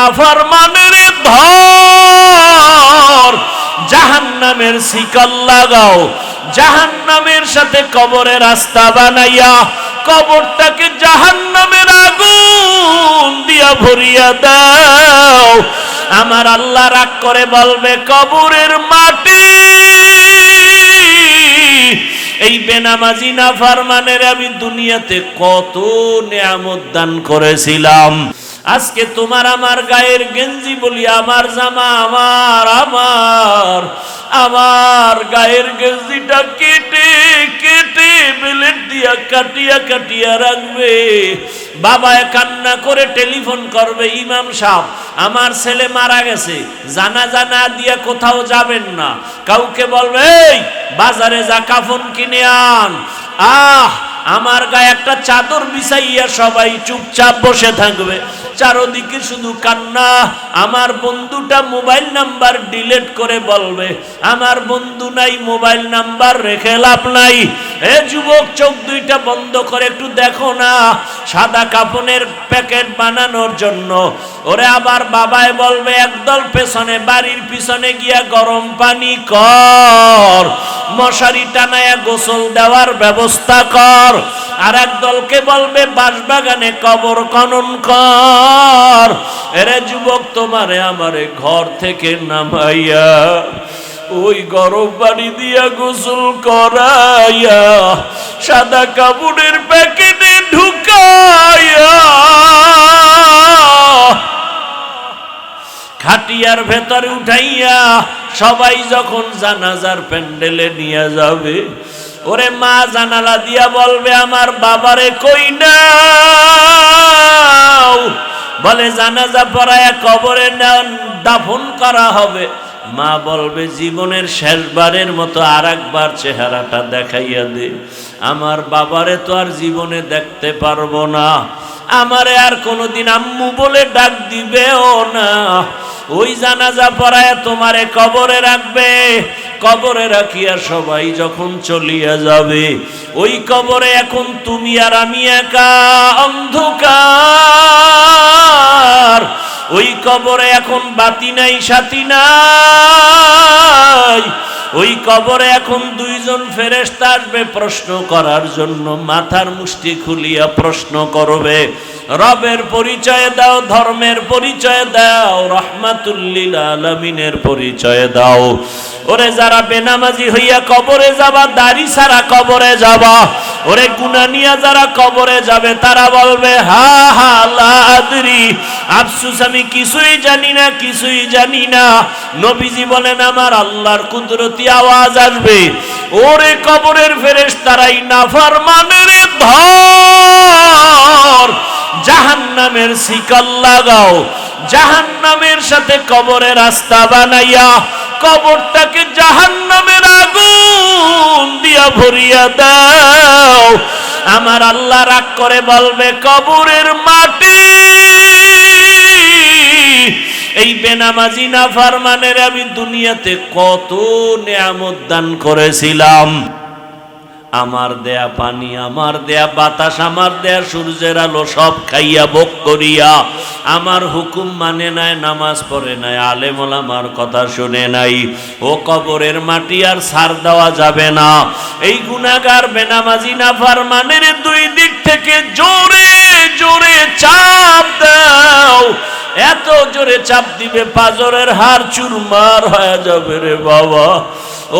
নাফরমানের ধর, জাহান্নামের শিকল লাগাও, জাহান্নামের সাথে কবরের রাস্তা বানাইয়া কবরটাকে জাহান্নামের আগুন দিয়া ভরিয়া দাও। আমার আল্লাহ রাগ করে বলবে, কবরের মাটি এই বেনামাজি নাফরমানের আমি দুনিয়াতে কত নিয়ামত দান করেছিলাম, আজকে তোমার আমার গায়ের গেঞ্জি বলি আমার জামা, আমার আমার আমার গায়ের গেঞ্জিটা কেটে কেটে বেলেট দিয়া কাটিয়া কাটিয়া রাখবে। বাবা কান্না করে টেলিফোন করবে, ইমাম সাহেব আমার ছেলে মারা গেছে, জানাজা না দিয়া কোথাও যাবেন না। কাউকে বলবে, এই বাজারে যা কাফন কিনে আন। আমার গায়ে একটা চাদর বিছাইয়া সবাই চুপচাপ বসে থাকবে, চারদিকে শুধু কান্না। আমার বন্ধুটা মোবাইল নাম্বার ডিলিট করে বলবে, আমার বন্ধু নাই, মোবাইল নাম্বার রেখে লাভ নাই। এ যুবক, চোখ দুইটা বন্ধ করে একটু দেখো না, সাদা কাফনের প্যাকেট বানানোর জন্য। ওরে আবার বাবায় বলবে, একদল পেছনে বাড়ির পিছনে গিয়া গরম পানি কর, মশারি টানায়া গোসল দেওয়ার ব্যবস্থা কর। আর এক দলকে বলবে বাঁশবাগানে কবর খনন কর। এরে যুবক, তোমারে আমারে ঘর থেকে নামাইয়া ওই গরম পানি দিয়া গোসল করাইয়া সাদা কাপড়ের প্যাকেটে ঢুকাইয়া খাটিয়ার ভেতরে উঠাইয়া সবাই যখন জানাজার প্যান্ডেলে নিয়ে যাবে, ওরে মা জানালা দিয়া বলবে, আমার বাবারে কই নাও। বলে জানাজা পড়ায়া কবরে দাফন করা হবে। মা বলবে, জীবনের শেষবারের মতো আর একবার চেহারাটা দেখাইয়া দে, আমার বাবারে তো আর জীবনে দেখতে পারবো না, আমারে আর কোনোদিন আম্মু বলে ডাক দিবেও না। ওই জানাজা পড়ায় তোমারে কবরে রাখবে, কবরে রাখিয়া সবাই যখন চলিয়া যাবে, ওই কবরে এখন তুমি আর আমি একা অন্ধকার। ওই কবরে এখন বাতি নাই, সাথী নাই। ওই কবরে এখন দুইজন ফেরেশতা আসবে প্রশ্ন করার জন্য, মাথার মুষ্টি খুলিয়া প্রশ্ন করবে, রবের পরিচয় দাও, ধর্মের পরিচয় দাও, রহমাতুল লিল আলামিনের পরিচয় দাও। ওরে যারা বেনামাজি হইয়া কবরে যাবা, দাড়ি ছাড়া কবরে যাবা, ওরে গুনাহ নিয়া যারা কবরে যাবে, তারা বলবে, হা হা লা আদরি, আফসোস আমি কিছুই জানি না, কিছুই জানি না। নবীজি বলেন, আমার আল্লাহর কুদরতি আওয়াজ আসবে, ওরে কবরের ফেরেশতারাই নাফরমানের ধর, জাহান্নামের শিকল লাগাও, জাহান্নামের সাথে কবরের রাস্তা বানাইয়া কবরটাকে জাহান্নামের আগুন দিয়া ভরিয়া দাও। আমার আল্লাহ রাগ করে বলবে, কবরের মাটি এই বেনামাজি নাফরমানের আমি দুনিয়াতে কত নিয়ামত দান করেছিলাম, আমার দেয়া পানি, আমার দেয়া বাতাস, আমার দেয়া সূর্যের আলো সব খাইয়া ভোগ করিয়া আমার হুকুম মানে নাই, নামাজ পড়ে নাই, আলেম ওলামার কথা শুনে নাই। ও কবরের মাটি আর ছাড় দেওয়া যাবে না। এই গুনাহগার বেনামাজি নাফরমানের দুই দিক থেকে জোরে জোরে চাপ দাও, এত জোরে চাপ দিবে পাজরের হাড় চুরমার হয়ে যাবে রে বাবা।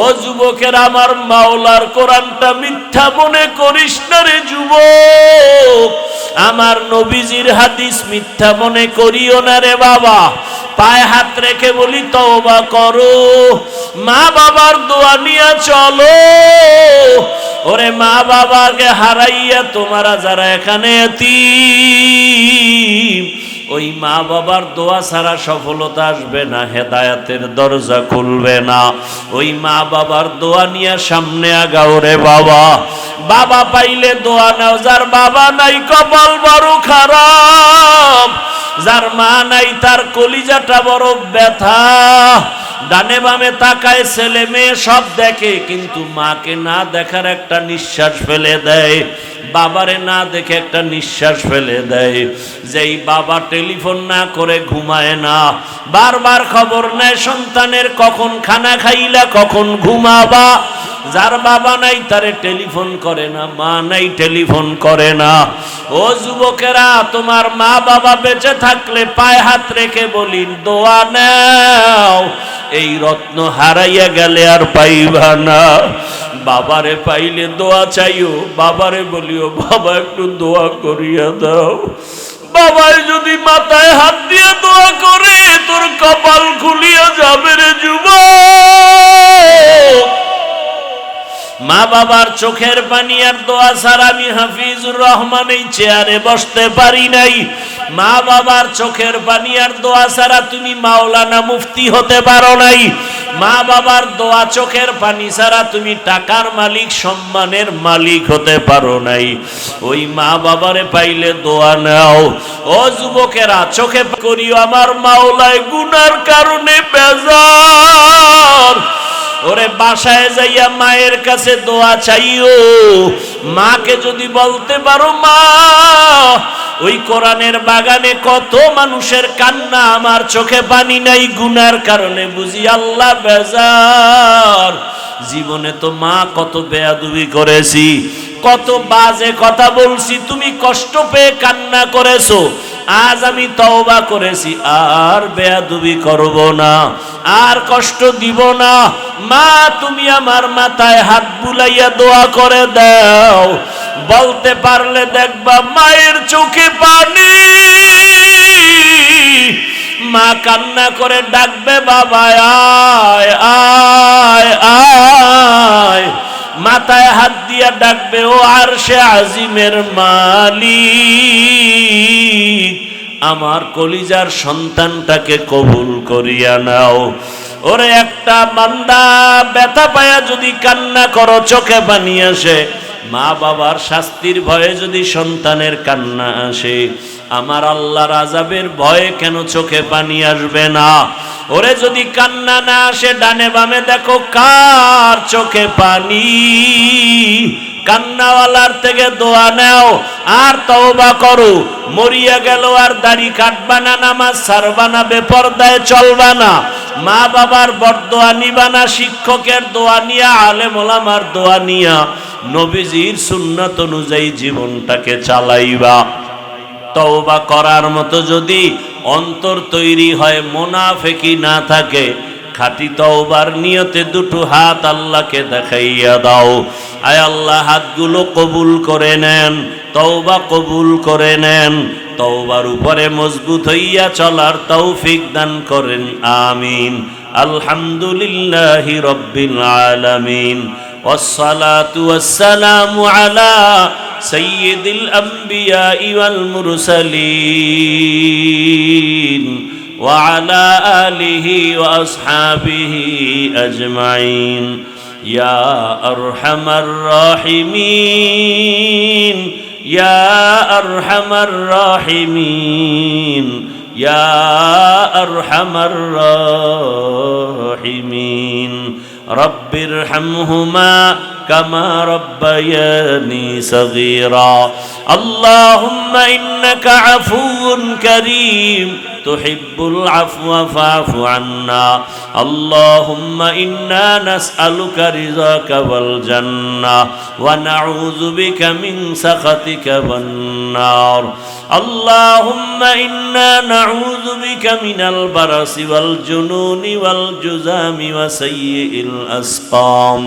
ও যুবকের, আমার মাওলার কোরআনটা মিথ্যা মনে করিস না রে যুবক, আমার নবীজির হাদিস মিথ্যা মনে করিও না রে বাবা। পায়ে হাত রেখে বলি, তওবা করো, মা বাবার দোয়া নিয়ে চলো। ওরে মা বাবাকে হারাইয়া তোমরা যারা এখানে এতিম, ওই মা বাবার দোয়া ছাড়া সফলতা আসবে না, হেদায়েতের দরজা খুলবে না। ওই মা বাবার দোয়া নিয়ে সামনে আগাও রে বাবা। বাবা পাইলে দোয়া নাও, যার বাবা নাই কপাল বড় খারাপ, যার মা নাই তার কলিজাটা বড় ব্যথা। ডানে বামে তাকায়, ছেলে মেয়ে সব দেখে, কিন্তু মাকে না দেখার একটা নিঃশ্বাস ফেলে দেয়। বাবারে না দেখে একটা নিঃশ্বাস ফেলে দেয়। যেই বাবা টেলিফোন না করে ঘুমায় না, বারবার খবর নেয় সন্তানের কখন খানা খাইলা, কখন ঘুমাবা। যার বাবা নাই তারে টেলিফোন করে না, মা নাই টেলিফোন করে না। ও যুবকেরা, তোমার মা বাবা বেঁচে থাকলে পায়ে হাত রেখে বলি দোয়া নাও, এই রত্ন হারাইয়া গেলে আর পাইবা না। বাবারে পাইলে দোয়া চাইও, বাবারে বলিও বাবা একটু দোয়া করিয়া দাও। বাবাই যদি মাথায় হাত দিয়ে দোয়া করে তোর কপাল খুলিয়া যাবে রে যুবক। মা বাবার চোখের পানি আর দোয়া ছাড়া আমি হাফিজুর রহমান এই চেয়ারে বসতে পারি নাই। মা বাবার চোখের পানি আর দোয়া ছাড়া তুমি মাওলানা মুফতি হতে পারো নাই। মা বাবার দোয়া চোখের পানি ছাড়া তুমি টাকার মালিক, সম্মানের মালিক হতে পারো নাই। ওই মা বাবারে পাইলে দোয়া নাও। ও যুবকেরা, চোখে করিও আমার মাওলায় গুনার কারণে বেজার। ওরে বাসায় যাইয়া মায়ের কাছে দোয়া চাইও। মাকে যদি বলতে পারো মা, ওই কোরআনের বাগানে কত মানুষের কান্না, আমার চোখে পানি নাই গুনার কারণে, বুঝি আল্লাহ বেজার। জীবনে তো মা কত বেয়াদবি করেছি, কত বাজে কথা বলছি, তুমি কষ্ট পেয়ে কান্না করেছো। আজ আমি তওবা করেছি, আর বেয়াদবি করব না, আর কষ্ট দিব না। মা, তুমি আমার মাথায় হাত বুলাইয়া দোয়া করে দাও। বলতে পারলে দেখবা মায়ের চোখে পানি। মা কান্না করে ডাকবে বাবা আয় আয় আয়। মাথায় হাত দিয়া ডাকবে ও আরশে আজিমের মালিক, আমার কলিজার সন্তানটাকে কবুল করিয়া নাও। ওরে একটা বান্দা ব্যথা পায়া যদি কান্না করো, চোখে পানি আসে, মা বাবার শাস্তির ভয়ে যদি সন্তানের কান্না আসে, আমার আল্লাহর আযাবের ভয়ে কেন চোখে পানি আসবে না? ওরে যদি কান্না না আসে, ডানে বামে দেখো কার চোখে পানি। কান্নাওয়ালার থেকে দোয়া নাও আর তওবা করো। মরিয়া গেল আর দাড়ি কাটবা না, নামাজ ছাড়বা না, বেপরদায় চলবা না, মা বাবার বরদোয়া নিবা না, শিক্ষকের দোয়া নিয়া, আলেম ওলামার দোয়া নিয়া, নবীজির সুন্নাত অনুযায়ী জীবনটাকে চালাইবা। তওবা করার মতো যদি অন্তর তৈরি হয়, মুনাফিকি না থাকে, খাঁটি তওবার নিয়তে দুটো হাত আল্লাহকে দেখাইয়া দাও। আয় আল্লাহ, হাতগুলো কবুল করে নেন, তওবা কবুল করে নেন, তওবার উপরে মজবুত হইয়া চলার তৌফিক দান করেন, আমিন। আলহামদুলিল্লাহি রাব্বিল আলামিন, والصلاة والسلام على سيد الأنبياء والمرسلين وعلى آله وأصحابه أجمعين يا أرحم الراحمين يا أرحم الراحمين يا أرحم الراحمين رب ارحمهما كما ربياني صغيرا اللهم إنك عفو كريم تحب العفو فاعف عنا اللهم إنا نسألك رضاك والجنة ونعوذ بك من سخطك والنار اللهم إنا نعوذ بك من البرص والجنون والجذام وسيء الأسقام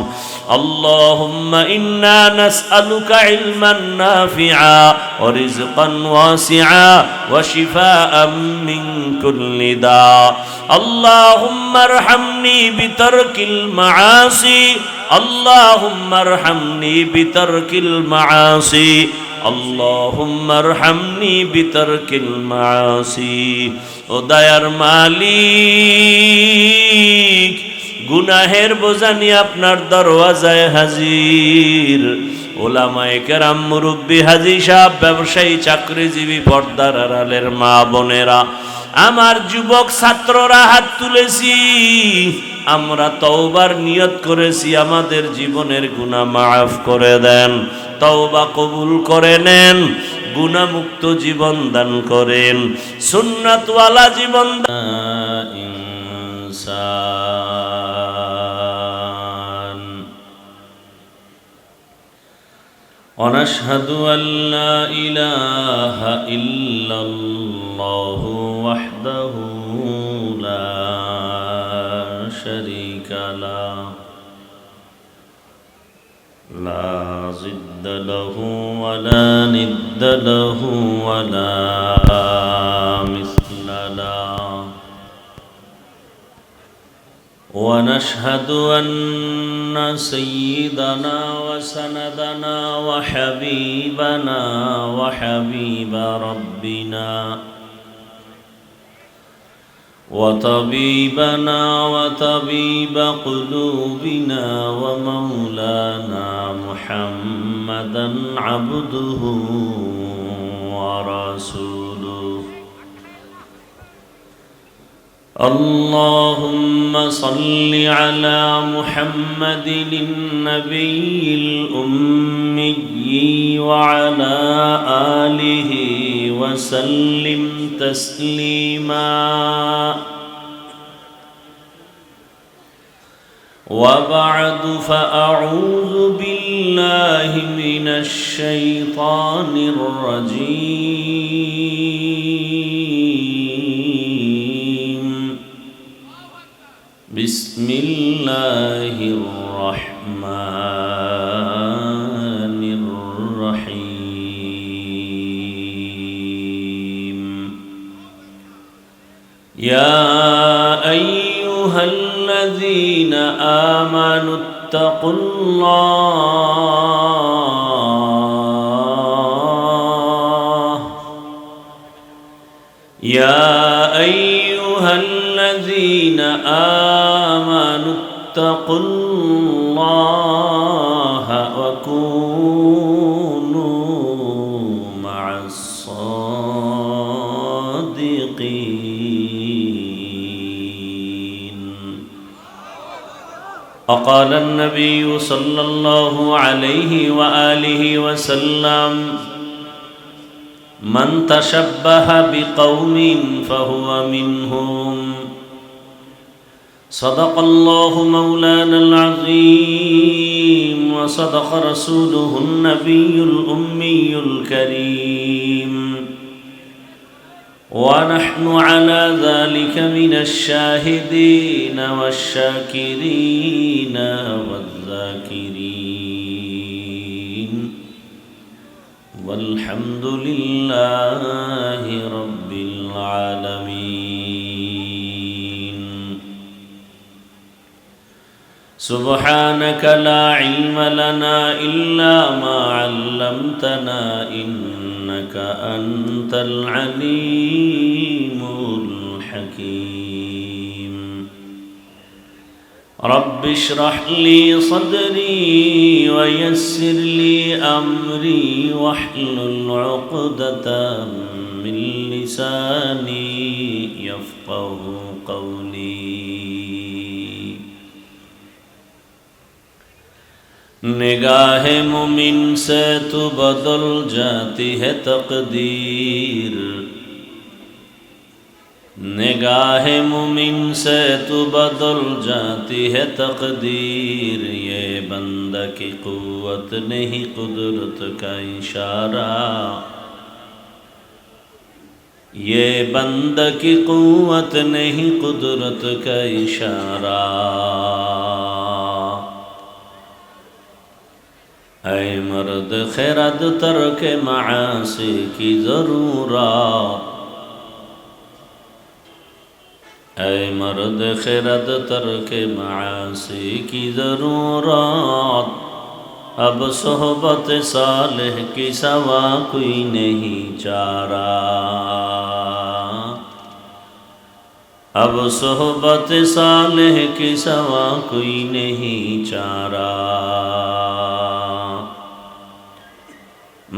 اللهم إنا نسألك علما نافعا ورزقا واسعا وشفاء من كل داء اللهم ارحمني بترك المعاصي اللهم ارحمني بترك المعاصي اللهم ارحمني بترك المعاصي ও দয়ার মালিক, গুনাহের বোঝা নিয়ে আপনার দরওয়াজায় হাজির। ওলামায়ে কেরাম, মুরব্বী, হাজী সাহেব, ব্যবসায়ী, চাকরিজীবী, পর্দার আড়ালের মা বোনেরা, আমার যুবক ছাত্ররা হাত তুলেছি। আমরা তওবার নিয়ত করেছি, আমাদের জীবনের গুনাহ মাফ করে দেন। তওবা কবুল করে নেন, গুনাহমুক্ত জীবন দান করেন, সুন্নাতওয়ালা জীবন ইনসান। ونشهد أن لا إله إلا الله وحده لا شريك له لا ضد له ولا ند له ولا مثل له. ونشهد أن سيدنا وسندنا وحبيبنا وحبيب ربنا وطبيبنا وطبيب قلوبنا ومولانا محمدا عبده ورسوله. اللهم صل على محمد النبي الأمي وعلى آله وسلم تسليما. وبعد فأعوذ بالله من الشيطان الرجيم. بسم الله الرحمن الرحيم. يا أيها الذين آمنوا اتقوا الله. يا أيها الذين آمنوا اتقوا الله وكونوا مع الصادقين. وقال النبي صلى الله عليه وآله وسلم: من تشبه بقوم فهو منهم. صدق الله مولانا العظيم وصدق رسوله النبي الأمي الكريم، ونحن على ذلك من الشاهدين والشاكرين والذاكرين، والحمد لله رب العالمين. سبحانك لا علم لنا إلا ما علمتنا إنك أنت العليم الحكيم. رب اشرح لي صدري ويسر لي أمري واحلل عقدة من لساني يفقه قولي. निगाह मुमिन से तो बदल जाती है तकदीर, निगाह मुमिन से तो बदल जाती है तकदीर। ये बंदा की कुव्वत नहीं कुदरत का इशारा, ये बंदा की कुव्वत नहीं कुदरत का इशारा। ऐ मर्द खैरत तर्क मासी की ज़रूरत, ऐ मर्द खैरत तर्क मासी की ज़रूरत। अब सोहबत सालेह की सवा कोई नहीं चारा, अब सोहबत सालेह की सवा कोई नहीं चारा।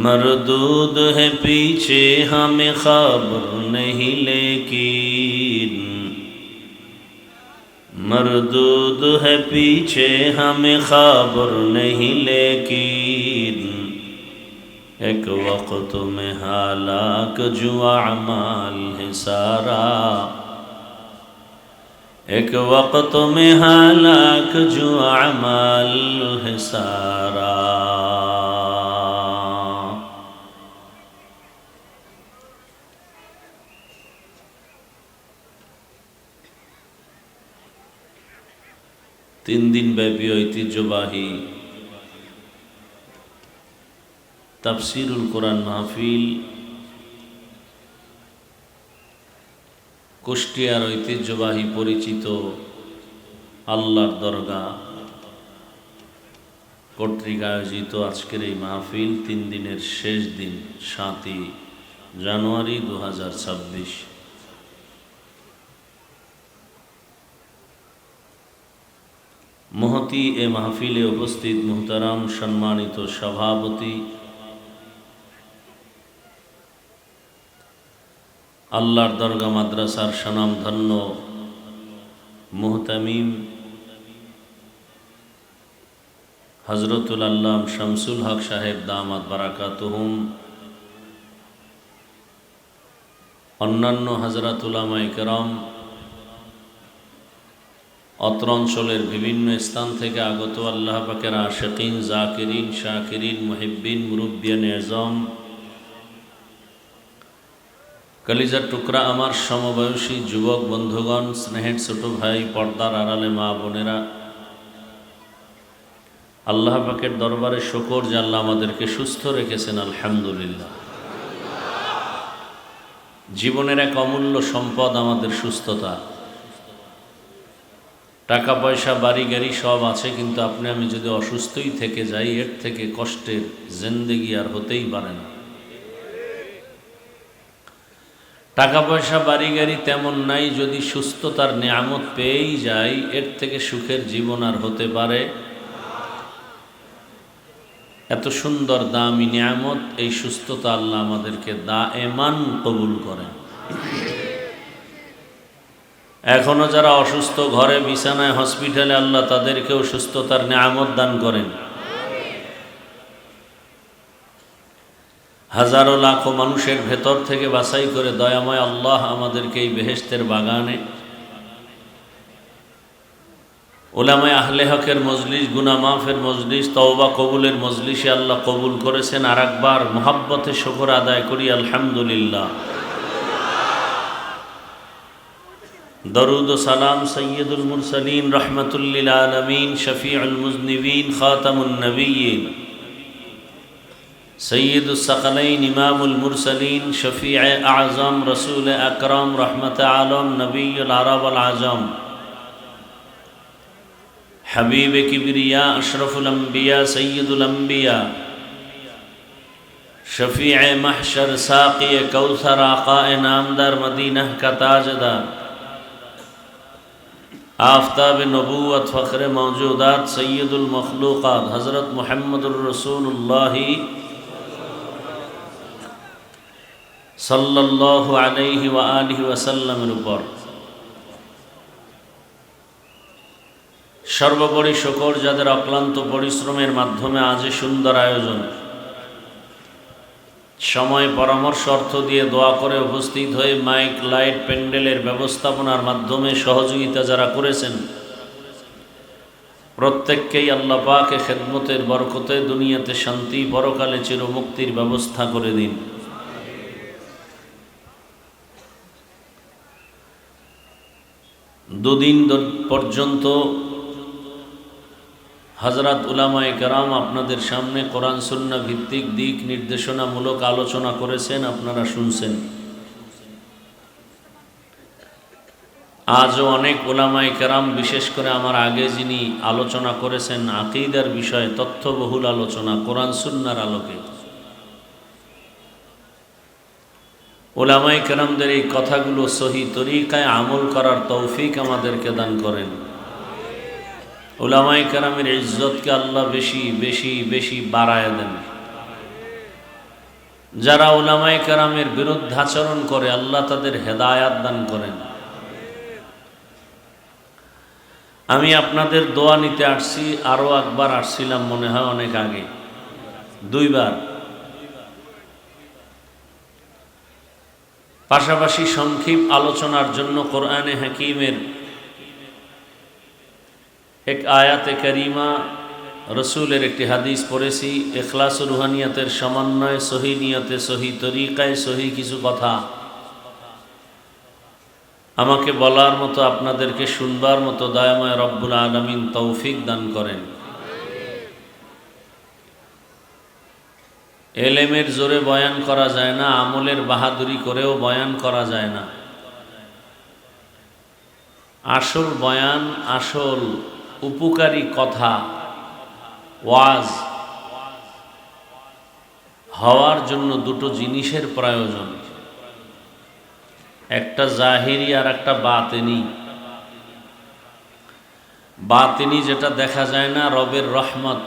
मरदूद है पीछे हमें खबर नहीं लेकिन, मरदूद है पीछे हमें खबर नहीं लेकिन, एक वक्त में हालाक जुआ अमाल है सारा, एक वक्त में हालाक जुआ अमाल है सारा। तीन दिन ব্যাপী ঐতিহ্যবাহী তাফসীরুল কোরআন মাহফিল কুষ্টিয়ার ঐতিহ্যবাহী পরিচিত আল্লাহর দরগা কর্তৃক আয়োজিত আজকের এই মাহফিল 3 দিনের শেষ দিন 7 জানুয়ারি 2026। महती ए महफिले उपस्थित मुहतरम सम्मानित सभापति आल्लाहर दरगा माद्रासार सनामधन्य मुहतमिम हजरतुल अल्लाम शमसुल हक साहेब दामात बाराकातुहुम, अन्यान्य हजरत उलामाए केराम, अत्र अंचलेर विभिन्न स्थान थेके आगत आल्लाह पाकेर आशिकीन जाकिरीन शाकिरीन मुहिब्बिन मुरब्बियान एजाम, कलिजार टुकरा आमार समबयसी युवक बंधुगण, स्नेहेर छोटो भाई, पर्दार आड़ाले मा बोनेरा, आल्लाह पाकेर दरबारे शुकर जे आल्लाह आमादेरके सुस्थ रेखेछेन आलहामदुलिल्लाह। जीवनेर एक अमूल्य सम्पद आमादेर सुस्थता। टाका पयसा बाड़ी गाड़ी सब आछे किन्तु आपनि आमि यदि असुस्थई थेके जाई एर थेके कष्टेर जिंदगी आर होतेई पारे ना। टाका पयसा बाड़ी गाड़ी तेमन नाई, यदि सुस्थतार नियामत पेয়েই যাই एर थेके सुखेर जीवन आर होते पारे। एत सुंदर दामी नियामत এই সুস্থতা আল্লাহ আমাদেরকে দায়েমান কবুল করেন। एखोनो जारा असुस्थ घरे बिछानाय हस्पिटाले आल्लाह तादेरकेও सुस्थतार नियामत दान करें। हजारो लाखों मानुषेर भेतर थेके बाछाई करे दयामय आल्लाह आमादेरके এই बेहेश्तेर बागाने उलामाए आहले हकेर मजलिस, गुनाह माफेर मजलिस, तौबा कबुलेर मजलिसे आल्लाह कबुल करेছেন। आरेकबार मोहब्बते शुक्र आदाय करी आलহামদুলিল্লাহ। दरूद सलाम सय्यदुल मुरसलीन रहमतुल लिल आलमीन शफीउल मुज़निबीन खातमुन नबिय्यीन सय्यदुस सकलैन इमामुल मुरसलीन शफीए आज़म रसूल अकरम रहमत आलम नबियुल अरब वल आजम हबीब किबरिया अशरफुल अंबिया सय्यदुल अंबिया शफीए महशर साक़ी कौसर आक़ाए नामदार मदीना का ताजदार आफ़ताब नबूवत फ़ख्र मौजूदात सय्यदुल मखलूक़ात हज़रत मुहम्मदुर रसूलुल्लाह सल्लल्लाहु अलैहि व आलिहि वसल्लमेर ऊपर सर्वोपरि शुकर जादेर अक्लान्त परिश्रमेर माध्यमे आज सुंदर आयोजन समय परामर्श अर्थ दिए दोया करे उपस्थित हुए माइक लाइट पैंडेलेर व्यवस्थापनार माध्यमे सहयोगिता जारा करेছেন प्रत्येकকেই আল্লাহ পাকের খেদমতের বরকতে দুনিয়াতে শান্তি পরকালে চিরমুক্তির ব্যবস্থা করে দিন। দুদিন পর্যন্ত हजरत उलामाए केराम आपनादेर सामने कुरान सुन्नाह भित्तिक दिक निर्देशनामूलक आलोचना करेছেন, आपनारा शुनছেন। आजও अनेक उलामाए केराम विशेष करे आमार आगे जिनि आलोचना करेছেন आकीदार विषय तथ्यबहुल आलोचना कुरान सुन्नाहर आलोके उलामाए केरामदेर এই কথাগুলো সহি তরিকায় আমল করার তৌফিক আমাদেরকে দান করেন। उलामाए केरामेर इज्जत के अल्लाह बेशी बेशी बेशी बाड़ाया देन। जारा उलामाए केरामेर बिरुद्धाचरण करे अल्लाह तादेर हेदायत दान करें। आमी आपनादेर दोया निते आसছি, आरो एकबार आसছিলাম मने হয় अनेक आगे, दुइबार পাশাপাশি সংক্ষিপ্ত আলোচনার জন্য কোরআনে হাকিমের এক আয়াতে কারিমা, রসুলের একটি হাদিস পড়েছি। ইখলাস ও রুহানিয়াতের সমন্বয়ে সহি নিয়তে, সহি তরিকায়, সহি কিছু কথা আমাকে বলার মতো, আপনাদেরকে শুনবার মতো দয়াময় রব্বুল আলামিন তৌফিক দান করেন। এলেমের জোরে বয়ান করা যায় না, আমলের বাহাদুরি করেও বয়ান করা যায় না। আসল বয়ান, আসল উপকারী কথা, ওয়াজ হওয়ার জন্য দুটো জিনিসের প্রয়োজন, একটা জাহিরি আর একটা বাতিনি। বাতিনি যেটা দেখা যায় না, রবের রহমত।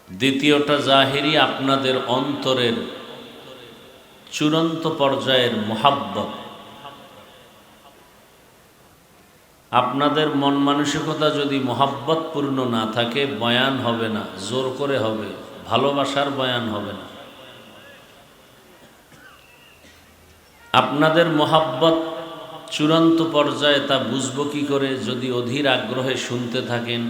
দ্বিতীয়টা জাহিরি, আপনাদের অন্তরের চূড়ান্ত পর্যায়ের মুহাব্বত। আপনাদের মন মানসিকতা যদি মুহাব্বত পূর্ণ না থাকে, বয়ান হবে না, জোর করে হবে, ভালোবাসার বয়ান হবে না। আপনাদের মুহাব্বত চূড়ান্ত পর্যায়ে, তা বুঝবো কি করে? যদি অধীর আগ্রহে শুনতে থাকেন।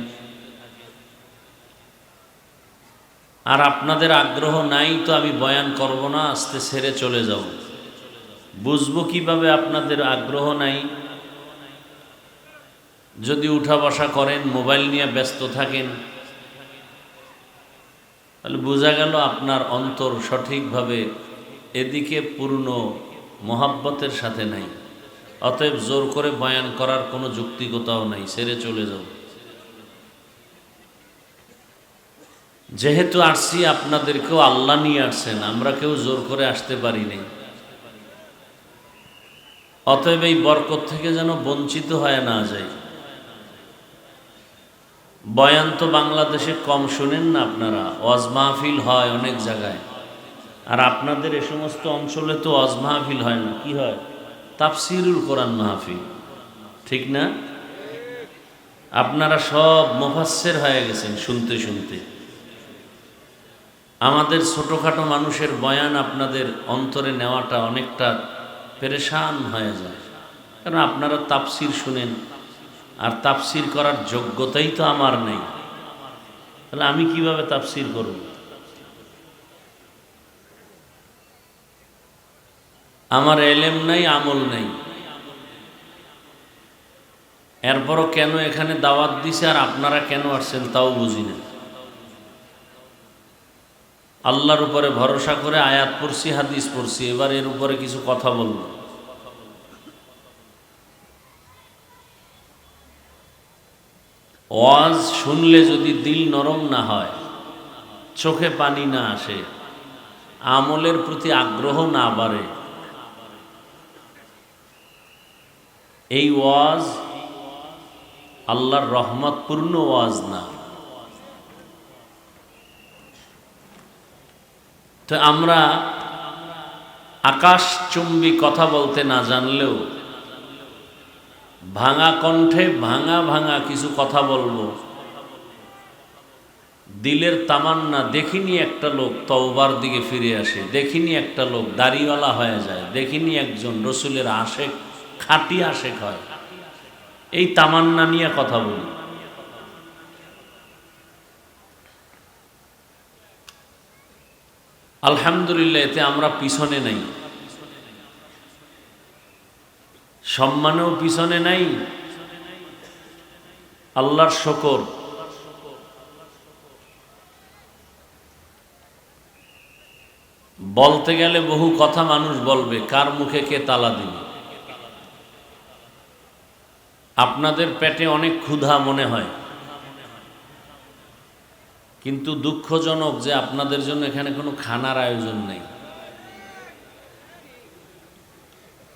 আর আপনাদের আগ্রহ নাই, তো আমি বয়ান করব না, আস্তে ছেড়ে চলে যাব। বুঝবো কিভাবে আপনাদের আগ্রহ নাই? যদি উঠা বসা করেন, মোবাইল নিয়ে ব্যস্ত থাকেন, তাহলে বোঝা গেল আপনার অন্তর সঠিকভাবে এদিকে পূর্ণ মোহাব্বতের সাথে নাই। অতএব জোর করে বয়ান করার কোনো যৌক্তিকতাও নাই, ছেড়ে চলে যাও। যেহেতু আসছি, আপনাদেরকেও আল্লাহ নিয়ে আসছেন, আমরা কেউ জোর করে আসতে পারি নাই। অতএব এই বরকত থেকে যেন বঞ্চিত হয়ে না যায়। বয়ান তো বাংলাদেশে কম শুনেন না আপনারা, ওয়াজ মাহফিল হয় অনেক জায়গায়, আর আপনাদের এ সমস্ত অঞ্চলে তো ওয়াজ মাহফিল হয় না, কি হয়? তাফসিরুল কোরআন মাহফিল, ঠিক না? আপনারা সব মুফাসসির হয়ে গেছেন শুনতে শুনতে। আমাদের ছোটোখাটো মানুষের বয়ান আপনাদের অন্তরে নেওয়াটা অনেকটা পেরেশান হয়ে যায়, কারণ আপনারা তাফসির শুনেন, আর তাফসির করার যোগ্যতাই তো আমার নেই। তাহলে আমি কিভাবে তাফসির করব? আমার এলেম নাই, আমল নাই। এরপরও কেন এখানে দাওয়াত দিছে আর আপনারা কেন আসছেন তাও বুঝি না। আল্লাহর উপরে ভরসা করে আয়াত পড়ছি, হাদিস পড়ছি, এবার এর উপরে কিছু কথা বলবো। ওয়াজ শুনলে যদি দিল নরম না হয়, চোখে পানি না আসে, আমলের প্রতি আগ্রহ না বাড়ে, এই ওয়াজ আল্লাহর রহমতপূর্ণ ওয়াজ না। তো আমরা আকাশচুম্বী কথা বলতে না জানলেও ভাঙা কণ্ঠে ভাঙা ভাঙা কিছু কথা বলবো। দিলের তামান্না, দেখিনি একটা লোক তওবার দিকে ফিরে আসে, দেখিনি একটা লোক দাড়িওয়ালা হয়ে যায়, দেখিনি একজন রসুলের আশেক, খাঁটি আশেক হয়। এই তামান্না নিয়ে কথা বলি। আলহামদুলিল্লাহ, এতে আমরা পিছনে নাই, সম্মানেও পিছনে নাই। আল্লাহর শুকর। বলতে গেলে বহু কথা মানুষ বলবে, কার মুখে কে তালা দিবে। আপনাদের পেটে অনেক ক্ষুধা মনে হয়, কিন্তু দুঃখজনক যে আপনাদের জন্য এখানে কোনো খানার আয়োজন নেই।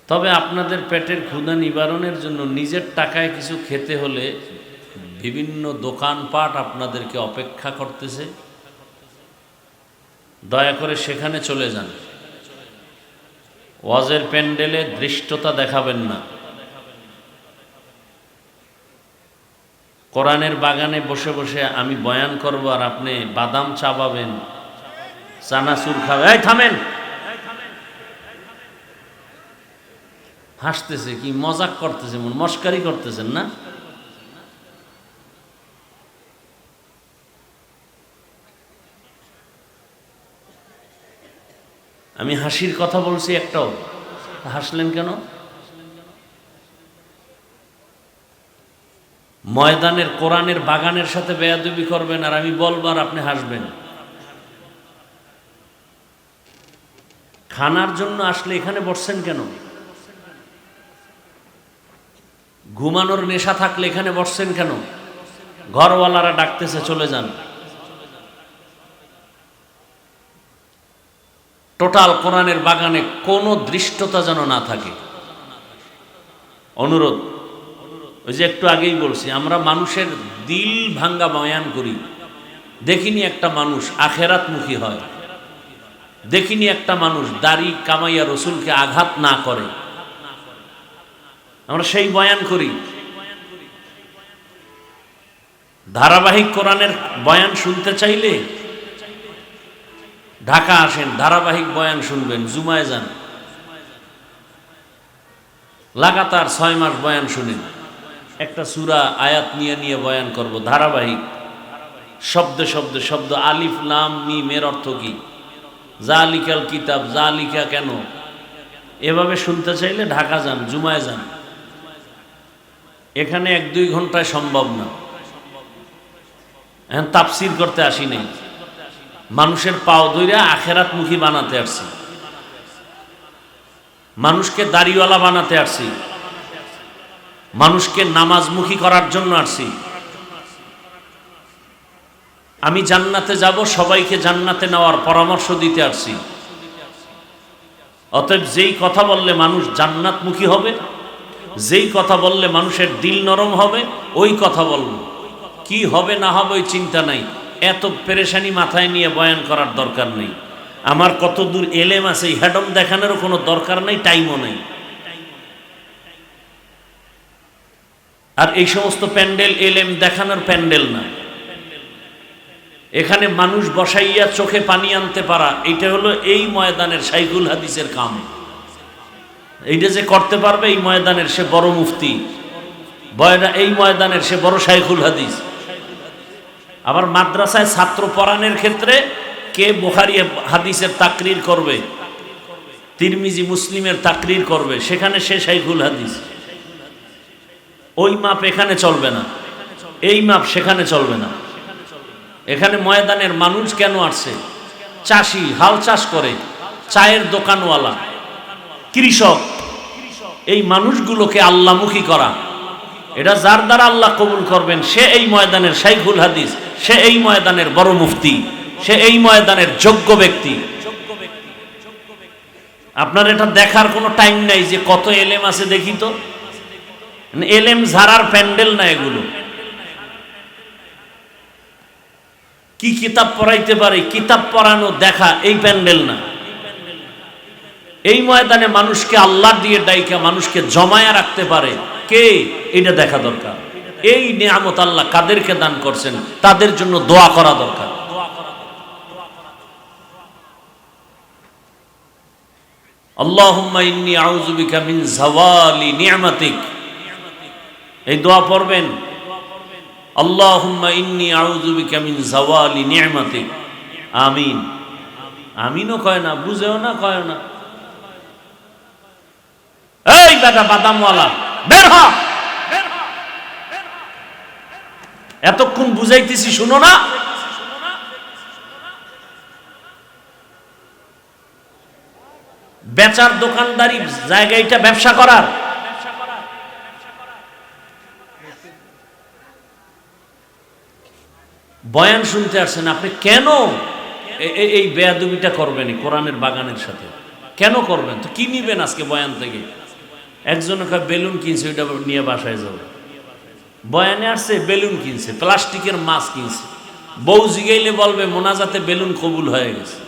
তবে আপনাদের পেটের ক্ষুধা নিবারণের জন্য নিজের টাকায় কিছু খেতে হলে বিভিন্ন দোকানপাট আপনাদেরকে অপেক্ষা করতেছে। দয়া করে সেখানে চলে যান। ওয়াজের প্যান্ডেলে ধৃষ্টতা দেখাবেন না। কোরআনের বাগানে বসে বসে আমি বয়ান করব আর আপনি বাদাম চাবাবেন, চানাচুর খাবে। এই থামেন, হাসতেছে কি, মজাক করতেছে, মস্কারি করতেছেন না? আমি হাসির কথা বলছি একটাও, হাসলেন কেন? ময়দানের কোরআনের বাগানের সাথে বেয়াদবি করবেন আর আমি বলবো আর আপনি হাসবেন। খানার জন্য আসলে এখানে বসছেন কেন? ঘুমানোর নেশা থাকলে এখানে বসছেন কেন? ঘরওয়ালারা ডাকতেছে, চলে যান। টোটাল কোরআনের বাগানে কোনো দৃষ্টতা যেন না থাকে, অনুরোধ। ওই যে একটু আগেই বলছি, আমরা মানুষের দিল ভাঙ্গা বয়ান করি। দেখিনি একটা মানুষ আখেরাতমুখী হয়, দেখিনি একটা মানুষ দাড়ি কামাইয়া রসুলকে আঘাত না করে। আমরা সেই বয়ান করি। ধারাবাহিক কোরআনের বয়ান শুনতে চাইলে ঢাকা আসেন, ধারাবাহিক বয়ান শুনবেন। জুমায় যান, লাগাতার 6 মাস বয়ান শুনেন। একটা সূরা আয়াত নিয়ে নিয়ে বয়ান করব, ধারাবাহিক, শব্দে শব্দে শব্দ। আলিফ লাম মিম এর অর্থ কি, জালিকাল কিতাব, জালিকা কেন, এভাবে শুনতে চাইলে ঢাকা যান, জুমায় যান। এখানে 1-2 ঘন্টায় সম্ভব না। এখন তাফসীর করতে আসি নাই, মানুষের পাও ধইরা আখেরাতমুখী বানাতে আসছি, মানুষকে দাড়িওয়ালা বানাতে আসছি, মানুষকে নামাজমুখী করার জন্য আসছি। আমি জান্নাতে যাব, সবাইকে জান্নাতে নেওয়ার পরামর্শ দিতে আসছি। অতএব যেই কথা বললে মানুষ জান্নাতমুখী হবে, যেই কথা বললে মানুষের দিল নরম হবে, ওই কথা বলবো। কি হবে না হবে ওই চিন্তা নাই। এত পেরেশানি মাথায় নিয়ে বয়ান করার দরকার নেই। আমার কত দূর এলেম আছে এই হেডম দেখানোরও কোনো দরকার নেই, টাইমও নেই। আর এই সমস্ত প্যান্ডেল এলেম দেখানোর প্যান্ডেল না। এখানে মানুষ বসাইয়া চোখে পানি আনতে পারা, এটা হলো এই ময়দানের শাইখুল হাদিসের কাম। এইটা যে করতে পারবে এই ময়দানের সে বড় মুফতি, এই ময়দানের সে বড় শাইখুল হাদিস। আবার মাদ্রাসায় ছাত্র পড়ানোর ক্ষেত্রে কে বুখারী হাদিসের তাকরির করবে, তিরমিজি মুসলিমের তাকরির করবে, সেখানে সে শাইখুল হাদিস। ওই মাপ এখানে চলবে না, এই মাপ সেখানে চলবে না। এখানে ময়দানের মানুষ কেন আসছে? চাষি, হাল চাষ করে, চায়ের দোকানওয়ালা, কৃষক, এই মানুষগুলোকে আল্লাহমুখী করা, এটা যার দ্বারা আল্লাহ কবুল করবেন সে এই ময়দানের শাইখুল হাদিস, সে এই ময়দানের বড় মুফতি, সে এই ময়দানের যোগ্য ব্যক্তি। আপনার এটা দেখার কোনো টাইম নাই যে কত এলেম আছে দেখি তো। এলেম ঝাড়ার প্যান্ডেল না এগুলো। কি কিতাব পড়াইতে পারে, কিতাব পড়ানো দেখা, এই প্যান্ডেল না। এই ময়দানে মানুষকে আল্লাহ দিয়ে ডাইকা মানুষকে জমায়া রাখতে পারে কে, এটা দেখা দরকার। এই নিয়ামত আল্লাহ কাদেরকে দান করছেন তাদের জন্য দোয়া করা দরকার। আল্লাহুম্মা ইন্নী আউযু বিকা মিন যাওয়ালি নি'মাতিক, এই দোয়া পড়বেন। আল্লাহুম্মা ইন্নী আউযু বিকা মিন যাওয়ালি নি'মাতিক। আমিন। আমিনও কয় না, বুঝেও না, কয় না। এই বেটা বাদামওয়ালা, বের হ। এতক্ষণ বুঝাইতেছি, শুনো না? বেচার দোকানদারি জায়গা, এটা ব্যবসা করার। বয়ান শুনতে আসছেন আপনি, কেন এই বেয়াদবিটা করবেন কোরআনের বাগানের সাথে? কেন করবেন? তো কি নিবেন আজকে বয়ান থেকে? একজন বেলুন কিনছে, ওইটা নিয়ে বাসায় যাবে। বয়ানে আসছে, বেলুন কিনছে, প্লাস্টিকের মাছ কিনছে। বউ জিগাইলে বলবে মোনাজাতে বেলুন কবুল হয়ে গেছে।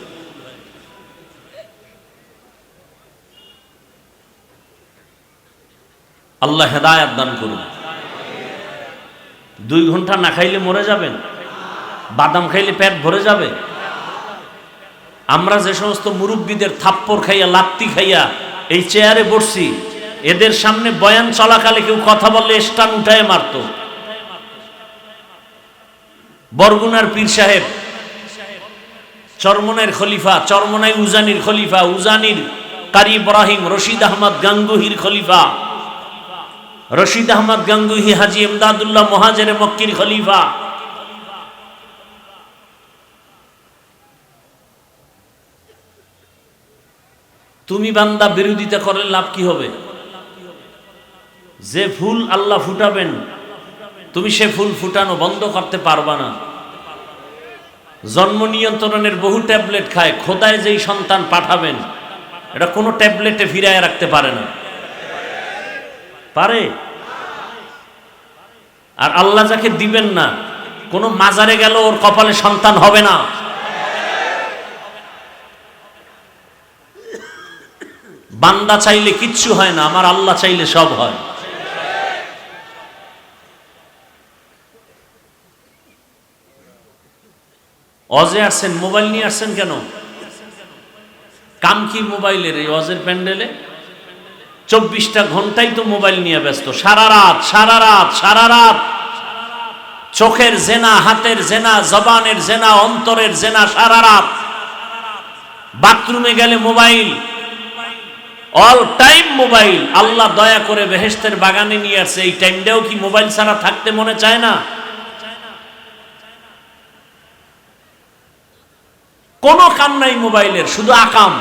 আল্লাহ হেদায়াত দান করুন। 2 ঘন্টা না খাইলে মরে যাবেন? বাদাম খাইলে পেট ভরে যাবে? আমরা যে সমস্ত মুরব্বীদের থাপ্পড় খাইয়া লাত্তি খাইয়া এই চেয়ারে বসছি, এদের সামনে বয়ান চলাকালে কেউ কথা বললে স্টান উঠায় মারত। বরগুনার পীর সাহেব, চরমনাইয়ের খলিফা, চরমনাই উজানির খলিফা, উজানির কারি ইব্রাহিম রশিদ আহমদ গাঙ্গুহির খলিফা, রশিদ আহমদ গাঙ্গুহি হাজী ইমদাদুল্লাহ মুহাজির মক্কির খলিফা, তুমি বান্দা বিরোধিতা করলে লাভ কি হবে? যে ফুল আল্লাহ ফুটাবেন, তুমি সে ফুল ফুটানো বন্ধ করতে পারবা না। জন্ম নিয়ন্ত্রণের বহু ট্যাবলেট খায়, খোদায় যেই সন্তান পাঠাবেন এটা কোনো ট্যাবলেটে ফিরায় রাখতে পারে না, পারে? আর আল্লাহ যাকে দিবেন না, কোনো মাজারে গেল ওর কপালে সন্তান হবে না। বান্দা চাইলে কিচ্ছু হয় না, আমার আল্লাহ চাইলে সব হয়। অজে আসছেন, মোবাইল নিয়ে আসছেন কেন? কাম কি মোবাইলের? এই অজের প্যান্ডেলে 24টা ঘন্টাই তো মোবাইল নিয়ে ব্যস্ত, সারা রাত সারা রাত সারা রাত। চোখের জেনা, হাতের জেনা, জবানের জেনা, অন্তরের জেনা, সারা রাত। বাথরুমে গেলে মোবাইল, অল টাইম মোবাইল। আল্লাহ দয়া করে বেহেশতের বাগানে নিয়ে আসছে, এই টাইমটাও কি মোবাইল ছাড়া থাকতে মনে চায় না? কোনো কাম নাই মোবাইলের, শুধু আকাম।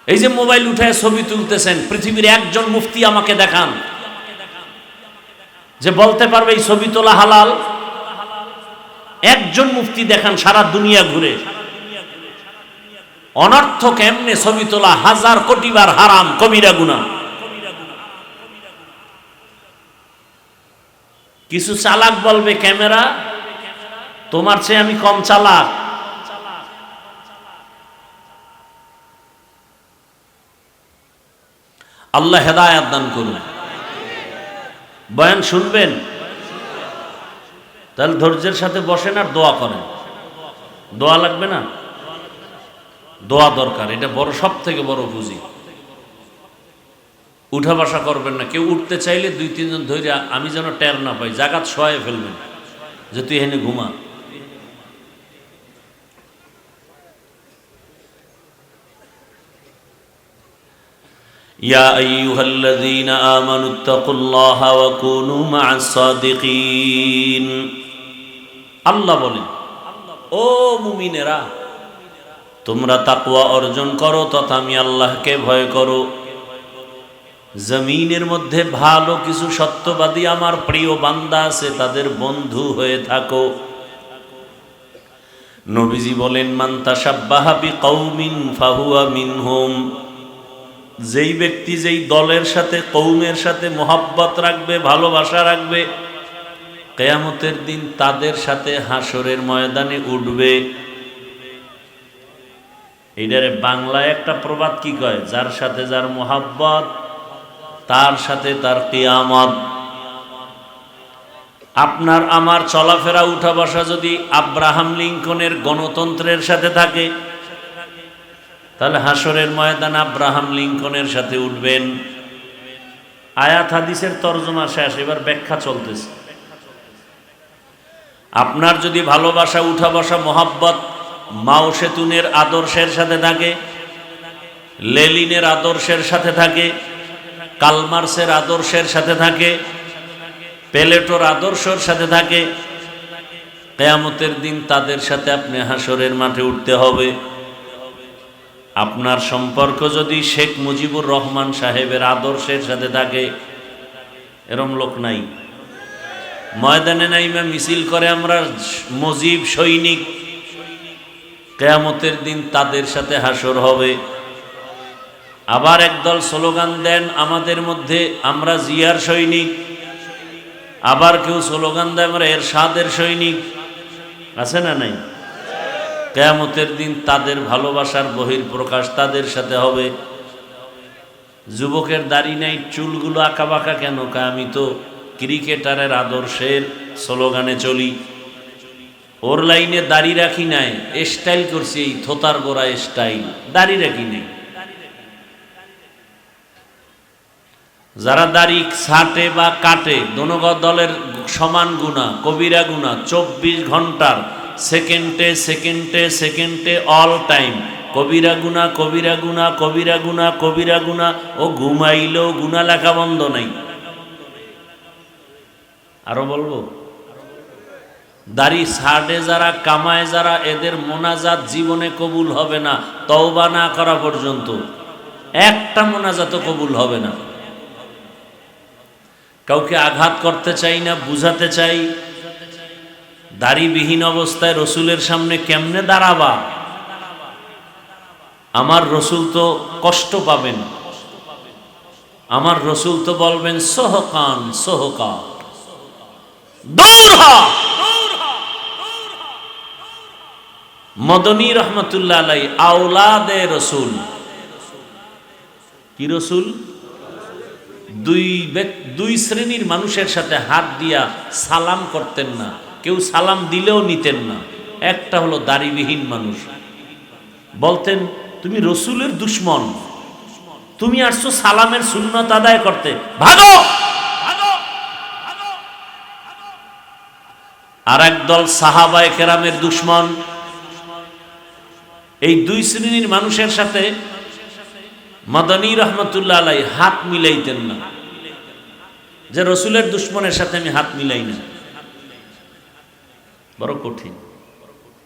এই যে মোবাইল উঠায় ছবি তুলতেছেন, পৃথিবীর একজন মুফতি আমাকে দেখান যে বলতে পারবে এই ছবি তোলা হালাল। একজন মুফতি দেখান সারা দুনিয়া ঘুরে। অনর্থক এমনে ছবি তোলা 1000 কোটি বার হারাম, কবিরা গুনাহ। কিছু চালাক বলবে ক্যামেরা তোমার চেয়ে আমি কম চালাক। আল্লাহ হেদায়েত দান করুন। বয়ান শুনবেন? তাহলে ধৈর্যের সাথে বসেন আর দোয়া করেন। দোয়া লাগবে না? দোয়া দরকার, এটা বড়, সব থেকে বড় পুঁজি। উঠা বসা করবেন না। কেউ উঠতে চাইলে 2-3 জন ধরে, আমি যেন টের না পাই, জাগাত শোয়ায় ফেলবেন যে তুই এখানে ঘুমা। ইয়া আইয়ুহাল্লাযীনা আমানুত্তাকুল্লাহা ওয়া কুনু মা'আস সাদিকিন। আল্লাহ বলেন, ও মুমিনেরা, তোমরা তাকওয়া অর্জন করো তথা আমি আল্লাহকে ভয় করো। জমিনের মধ্যে ভালো কিছু সত্যবাদী আমার প্রিয় বান্দা আছে, তাদের বন্ধু হয়ে থাকো। নবীজি বলেন, মান তাশাব্বাহা বিকওমিন ফাহুয়া মিনহুম। যেই ব্যক্তি যেই দলের সাথে, কওমের সাথে মোহাব্বত রাখবে, ভালোবাসা রাখবে, কিয়ামতের দিন তাদের সাথে হাসরের ময়দানে উঠবে। এইটারে বাংলায় একটা প্রবাদ কি কয়, যার সাথে যার মোহাব্বত তার সাথে তার কিয়ামত। আপনার আমার চলাফেরা উঠা বসা যদি আব্রাহাম লিঙ্কনের গণতন্ত্রের সাথে থাকে, তাহলে হাসরের ময়দান আব্রাহাম লিঙ্কনের সাথে উঠবেন। আয়াত হাদিসের তরজমা শেষ, এবার ব্যাখ্যা চলতেছে। আপনার যদি ভালোবাসা উঠা বসা মোহাব্বত মাও সেতুনের আদর্শের সাথে থাকে, লেলিনের আদর্শের সাথে থাকে, কালমার্সের আদর্শের সাথে থাকে, প্লেটোর আদর্শের সাথে থাকে, কিয়ামতের দিন তাদের সাথে আপনি হাসরের মাঠে উঠতে হবে। আপনার সম্পর্ক যদি শেখ মুজিবুর রহমান সাহেবের আদর্শের সাথে থাকে, এরম লোক নাই। ময়দানে নাইমা মিছিল করে আমরা মুজিব সৈনিক, কিয়ামতের দিন তাদের সাথে হাসর হবে। আবার একদল স্লোগান দেন আমাদের মধ্যে আমরা জিয়ার সৈনিক, আবার কেউ স্লোগান দেয় আমরা এরশাদের সৈনিক, আছে না নাই? কিয়ামতের দিন তাদের ভালোবাসার বহিঃপ্রকাশ তাদের সাথে হবে। যুবকের দাড়ি নাই, চুলগুলো আঁকা বাঁকা কেন? আমি তো ক্রিকেটারের আদর্শের স্লোগানে চলি। ওর লাইনে দাড়ি রাখি নাই, স্টাইল করছি, এই থোতার গোড়া স্টাইল, দাড়ি রাখি নাই। যারা দাড়ি ছাটে বা কাটে দোনো দলের সমান গুণা, কবিরা গুণা, 24 ঘন্টার সেকেন্ডে সেকেন্ডে সেকেন্ডে অল টাইম কবিরা গুণা, কবিরা গুণা, কবিরা গুণা, কবিরা গুণা। ও ঘুমাইলেও গুণা লেখা বন্ধ নাই। আরো বলবো, দাড়ি ছাড়ে যারা, কামায় যারা, এদের মোনাজাত জীবনে কবুল হবে না, তওবা না করা পর্যন্ত একটা মোনাজাতও কবুল হবে না। কাউকে আঘাত করতে চাই না, বুঝাতে চাই, দাড়িবিহীন অবস্থায় রসুলের সামনে কেমনে দাঁড়াবা? আমার রসুল তো কষ্ট পাবেন, আমার রসুল তো বলবেন সোহকান সোহকা, দূর হ। মদনী রহমতুল্লাহ আলাই আওলাদে রসুল। কি রসুল? দুই শ্রেণীর মানুষের সাথে হাত দিয়া সালাম করতেন না, কেউ সালাম দিলেও নিতেন না। একটা হলো দাড়িবিহীন মানুষ, বলতেন তুমি রসুলের দুশ্মন, তুমি আসছো সালামের সুন্নত আদায় করতে, ভাগো। আর একদল সাহাবায়ে কেরামের দুশ্মন। এই দুই শ্রেণীর মানুষের সাথে মাদানী রহমতুল্লাহ আলাই হাত মিলাইতেন না, যে রসুলের দুশ্মনের সাথে আমি হাত মিলাই না। বড় কঠিন।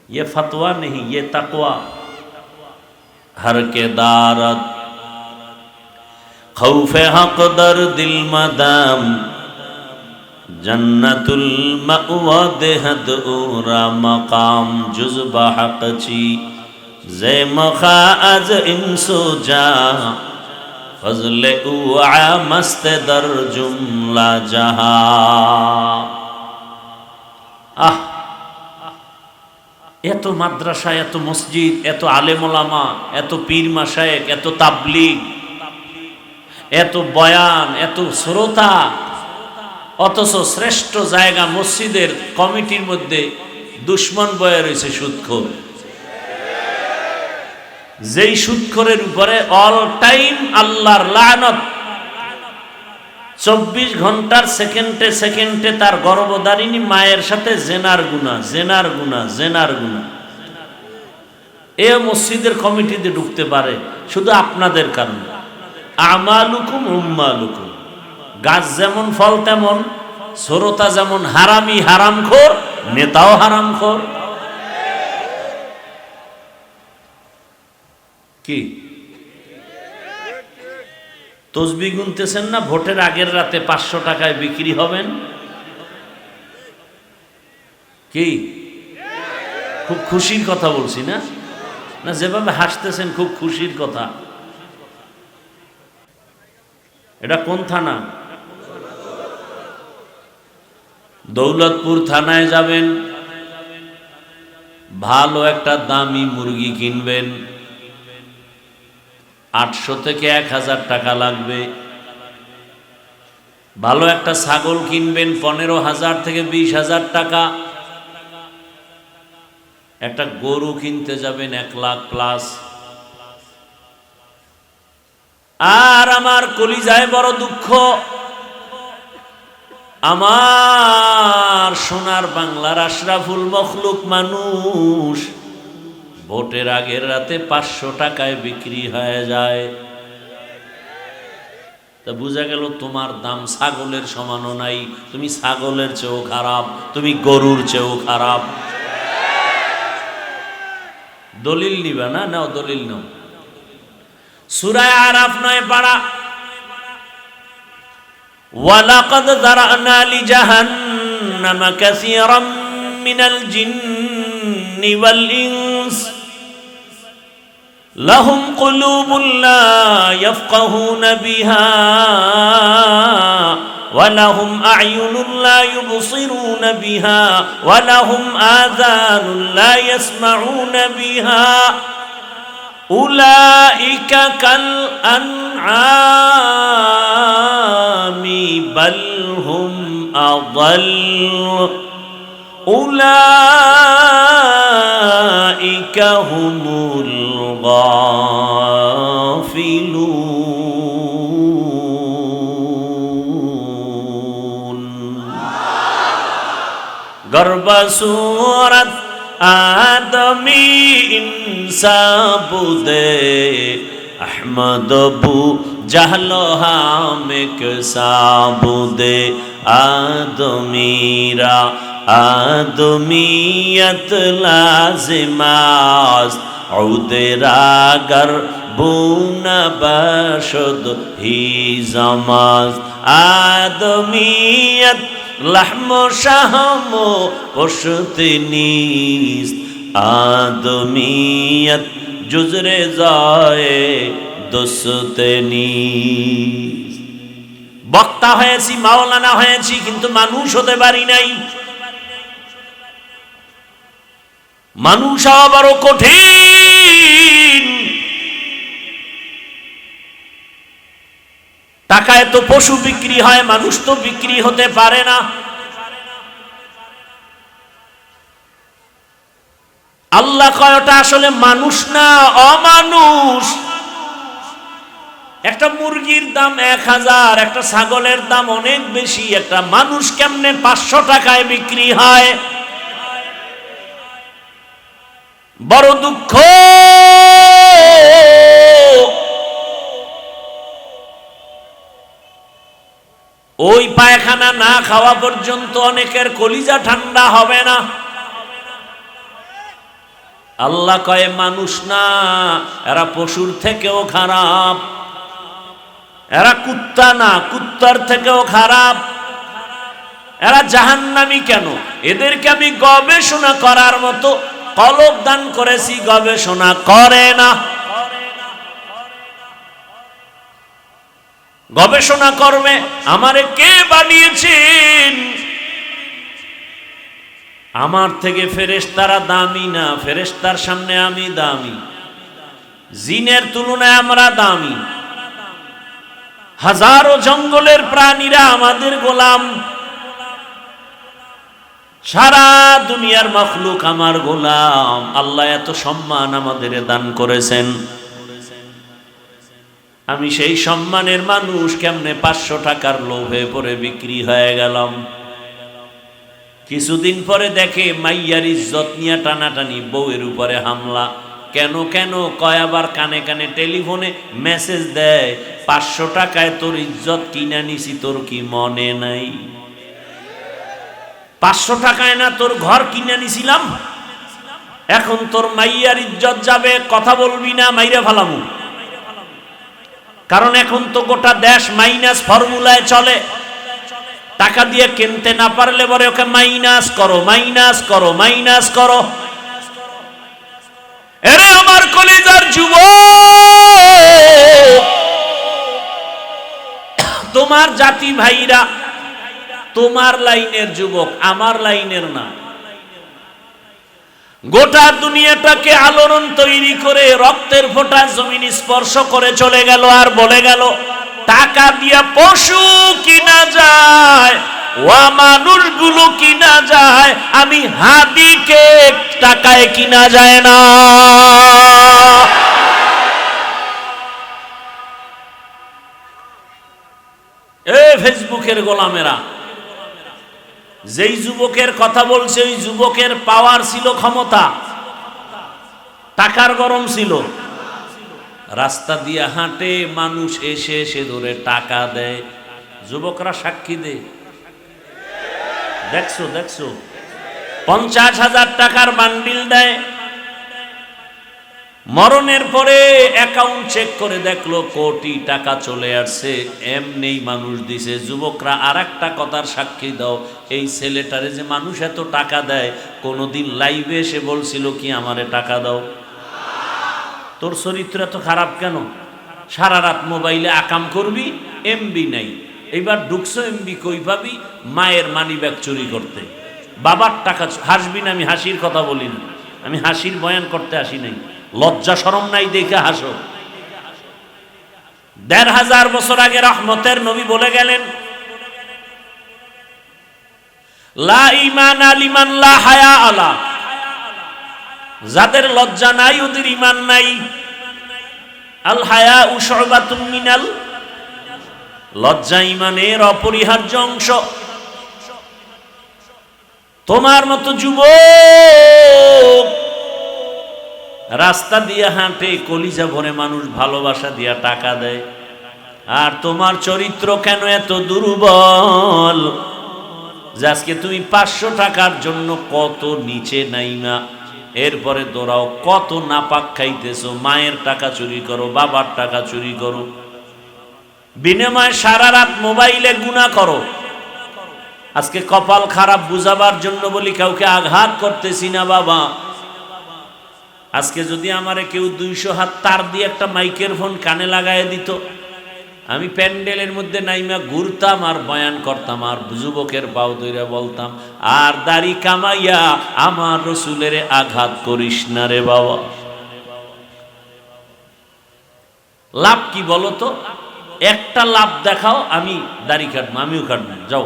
ये फतवा नहीं, ये तकवा। हर के दारत खौफे हक दर दिल मदाम जन्नतुल मअवा देहद उरा मकाम जुज़बा हक ची जे मखा आज इंसो जा फजले उआ मस्त दर जुमला जहा। आह, এত মাদ্রাসা, এত মসজিদ, এত আলেম ওলামা, এত পীর মাশায়েখ, এত তাবলীগ, এত বয়ান, এত শ্রোতা, অথচ শ্রেষ্ঠ জায়গা মসজিদের কমিটির মধ্যে দুশ্মন বয়ে রয়েছে সুদখোর। যেই সুদখোরের উপরে অল টাইম আল্লাহর লানত, 24 ঘন্টার সেকেন্ডে সেকেন্ডে তার গর্ভধারিণী মায়ের সাথে জেনার গুনাহ, জেনার গুনাহ, জেনার গুনাহ। এ মসজিদের কমিটিতে ঢুকতে পারে শুধু আপনাদের কারণে। আমালুকুম উম্মালুকুম, গাছ যেমন ফল তেমন, শ্রোতা যেমন হারামি হারামখোর, নেতাও হারামখোর। কি তসবিহ গুনতেছেন না? ভোটের আগের রাতে 500 টাকায় বিক্রি হবেন। কি খুব খুশির কথা বলছি না? না, যেভাবে হাসতেছেন খুব খুশির কথা। এটা কোন থানা? দৌলতপুর থানায় যাবেন, ভালো একটা দামি মুরগি কিনবেন, 800 থেকে 1000 টাকা লাগবে। ভালো একটা ছাগল কিনবেন, 15,000 থেকে 20,000 টাকা। একটা গরু কিনতে যাবেন 1 লাখ প্লাস। আর আমার কলিজায় বড় দুঃখ, আমার সোনার বাংলার আশরাফুল মখলুক মানুষ ভোটের আগের রাতে 500 টাকায় বিক্রি হয়ে যায়। তা বোঝা গেল তোমার দাম ছাগলের সমানও নাই, তুমি ছাগলের চেয়েও খারাপ, তুমি গরুর চেয়েও খারাপ। দলিল নিবা না? নাও দলিল নাও। সূরা আরাফ 9 পারা, ওয়ালাকাদ যারানা লিজাহান্নামা কাসীরাম মিনাল জিন্নি ওয়াল ইনস লাহুম কুলুবুন লা ইয়াফকাহুনা বিহা ওয়া লাহুম আ'য়ুনুন লা ইউবসিরুনা বিহা ওয়া লাহুম আযানুন লা ইয়াসমাউনা বিহা উলাইকা কাল আনআমি বাল হুম আযাল উলাইকা হুমুল গাফিলুন। গর্ব সূরাত আদমি ইনসাবুদে अहमद बू जहलो हामिक साबुदे आदमीरा आदमीयत लाजिमास औदेरागर बून बशद ही जमाज आदमीयत लहमो शहमो पुश्तनीस आदमीयत जुजरे जाए दोस्तनी। বক্তা হয়েছি, মাওলানা হয়েছি, কিন্তু মানুষ হতে পারি নাই। মানুষ আবারও কঠিন। টাকায় তো পশু বিক্রি হয়, মানুষ তো বিক্রি হতে পারে না। আল্লাহ কয় ওটা আসলে মানুষ না, অমানুষ। একটা মুরগির দাম 1000, একটা ছাগলের দাম অনেক বেশি, একটা মানুষ কেমনে 500 টাকায় বিক্রি হয়? বড় দুঃখ। ওই পায়খানা না খাওয়া পর্যন্ত অনেকের কলিজা ঠান্ডা হবে না। আল্লাহ কয় মানুষ না, এরা পশুর থেকেও খারাপ, এরা কুত্তা না, কুত্তার থেকেও খারাপ। এরা জাহান্নামী কেন? এদেরকে আমি গবেষণা করার মতো কলব দান করেছি, গবেষণা করে না। গবেষণা করবে আমারে কে বানিয়েছেন? আমার থেকে ফেরেশতারা দামি না, ফেরেশতার সামনে আমি দামি। জিনের তুলনায় আমরা দামি। হাজারো জঙ্গলের প্রাণীরা আমাদের গোলাম। সারা দুনিয়ার মাখলুক আমার গোলাম। আল্লাহ এত সম্মান আমাদের দান করেছেন। আমি সেই সম্মানের মানুষ কেমনে 500 টাকার লোভে পড়ে বিক্রি হয়ে গেলাম। কিছুদিন পরে দেখে মাইয়ার ইজ্জত নিয়ে টানাটানি, বউয়ের উপরে হামলা। কেন কেন কয়, আবার কানে কানে টেলিফোনে মেসেজ দেয়, 500 টাকায় তোর ইজ্জত কিনা নিছি, তোর কি মনে নাই? 500 টাকায় না তোর ঘর কিনে নিছিলাম, এখন তোর মাইয়ার ইজ্জত যাবে, কথা বলবি না, মাইরা ফালামু। কারণ এখন তো গোটা দেশ মাইনাস ফর্মুলায় চলে। টাকা দিয়ে কিনতে না পারলে পরে ওকে মাইনাস করো, মাইনাস করো, মাইনাস করো। এরে আমার কলিজার যুবক, তোমার জাতি ভাইরা তোমার লাইনের যুবক, আমার লাইনের না। গোটা দুনিয়াটাকে আলোড়ন তৈরি করে রক্তের ফোঁটা জমিন স্পর্শ করে চলে গেল, আর বলে গেল টাকা দিয়া পশু কিনা যায়, ও মানুষগুলো কিনা যায়, আমি হাদিকে টাকায় কিনা যায় না। এ ফেসবুকের গোলামেরা, যেই যুবকের কথা বলছে ওই যুবকের পাওয়ার ছিল, ক্ষমতা, টাকার গরম ছিল। রাস্তা দিয়ে হাঁটে, মানুষ এসে এসে ধরে টাকা দেয়, যুবকরা সাক্ষী দেয়। দেখছো দেখছো, 50,000 টাকার বান্ডিল দেয়। মরণের পরে অ্যাকাউন্ট চেক করে দেখলো কোটি টাকা চলে আসছে, এমনি মানুষ দিছে। যুবকরা আর একটা কথার সাক্ষী দাও, এই ছেলেটারে যে মানুষ এত টাকা দেয়, কোনোদিন লাইভে এসে বলছিল কি আমারে টাকা দাও? তোর চরিত্র এত খারাপ কেন? সারা রাত মোবাইলে আকাম করবি, এমবি নাই। এইবার ঢুকছো, এমবি কই পাবি? মায়ের মানি ব্যাগ চুরি করতে। বাবার টাকা হাসবি না, আমি হাসির কথা বলি না, আমি হাসির বয়ান করতে আসি নাই। লজ্জা শরম নাই দেখে হাসো। 1500 বছর আগে রহমতের নবী বলে গেলেন, লা ঈমান লিমান লা হায়া আলা, যাদের লজ্জা নাই ওদের ঈমান নাই। আল হায়া শুবাতুম মিনাল, লজ্জা ঈমানের অপরিহার্য অংশ। তোমার মতো যুবক রাস্তা দিয়ে হাঁটে, কলিজা ভরে মানুষ ভালোবাসা দিয়া টাকা দেয়, আর তোমার চরিত্র কেন এত দুর্বল যে আজকে তুমি 500 টাকার জন্য কত নিচে নাইমা এরপরে দৌড়াও, কত নাপাক খাইতেছো, মায়ের টাকা চুরি করো, বাবার টাকা চুরি করো, বিনিময়ে সারা রাত মোবাইলে গুনাহ করো। আজকে কপাল খারাপ বুঝাবার জন্য বলি কাউকে আঘাত করতেছি না বাবা। আজকে যদি আমারে কেউ 200 হাত তার দিয়ে একটা মাইকের ফোন কানে লাগায় দিত, আমি প্যান্ডেলের মধ্যে নাইমা ঘুরতাম আর বয়ান করতাম, আর যুবকের পাও ধরে বলতাম, আর দাড়ি কামাইয়া আমার রসুলের আঘাত করিস না রে বাবা। লাভ কি বলো তো? একটা লাভ দেখাও, আমি দাড়ি কাটবো, আমিও কাটবো, যাও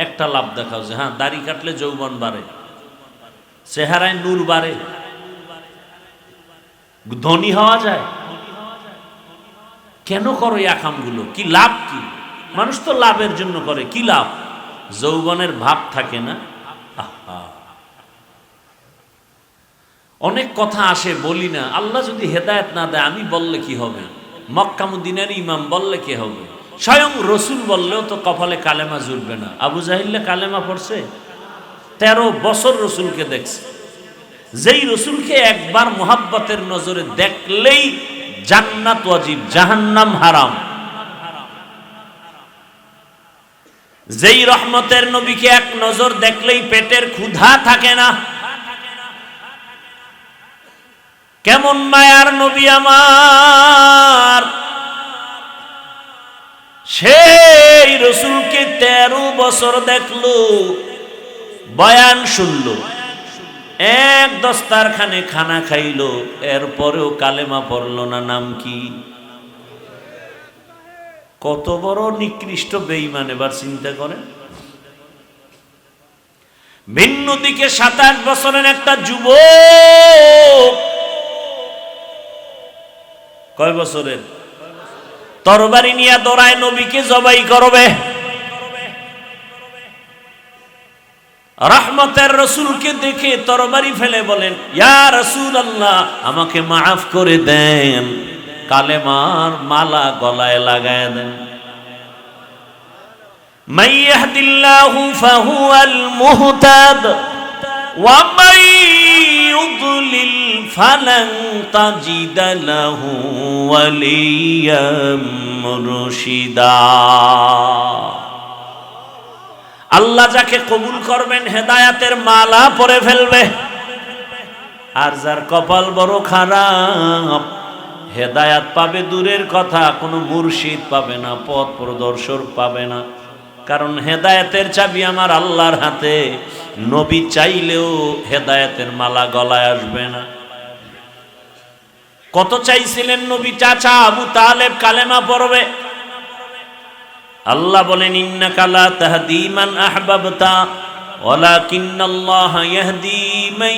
একটা লাভ দেখাও যে হ্যাঁ দাড়ি কাটলে যৌবন বাড়ে, চেহারায় নূর বাড়ে, ধনী হওয়া যায়। কেন করো এই আকামগুলো? কি লাভ? কি মানুষ তো লাভের জন্য করে, কি লাভ? যৌবনের ভাব থাকে না। অনেক কথা আসে বলি না, আল্লাহ যদি হেদায়েত না দেয় আমি বললে কি হবে? মক্কা মদিনার ইমাম বললে কি হবে? স্বয়ং রসুল বললেও তো কপালে কালেমা জুড়বে না। আবু জাহিল্লা কালেমা পড়ছে, 13 বছর রসুলকে দেখছে। যেই রসুলকে একবার মোহাব্বতের নজরে দেখলেই জান্নাত ওয়াজিব, জাহান্নাম হারাম। যেই রহমতের নবীকে এক নজর দেখলেই পেটের ক্ষুধা থাকে না। কেমন মায়ার নবী আমার, সেই রসুলকে 13 বছর দেখলো, বয়ান শুনলো, এক দস্তারখানে খানা খাইলো, এরপরেও কালেমা পড়লো না। নাম কি? কত বড় নিকৃষ্ট বেঈমান! এবার চিন্তা করেন। ভিন্ন দিকে 27 বছরের একটা যুবক, কয় বছরের? তরবারি নিয়ে দৌড়ায় নবীকে জবাই করবে। রহমতের রসুলকে দেখে তরবারি ফেলে বলেন, ইয়া রাসূলুল্লাহ আমাকে মাফ করে দেন, কালেমার মালা গলায় লাগায় দেন। মান ইয়াহদিল্লাহু ফাহুয়াল মুহতাদ ওয়া মান ইউদ্লিল ফালান তাজিদ লাহু ওয়ালিয়াম মুরশিদা। আল্লাহ যাকে কবুল করবেন হেদায়াতের মালা পরে ফেলবে, আর যার কপাল বড় খারাপ হেদায়াত পাবে দূরের কথা, কোনো মুর্শিদ পাবে না, পথ প্রদর্শক পাবে না। কারণ হেদায়াতের চাবি আমার আল্লাহর হাতে, নবী চাইলেও হেদায়াতের মালা গলায় আসবে না। কত চাইছিলেন নবী চাচা আবু তালেব কালেমা পড়বে, আল্লাহ বলেন ইন্নাকা লা তাহদি মান আহবাবতা ওয়ালাকিন্নাল্লাহা ইয়াহদি মান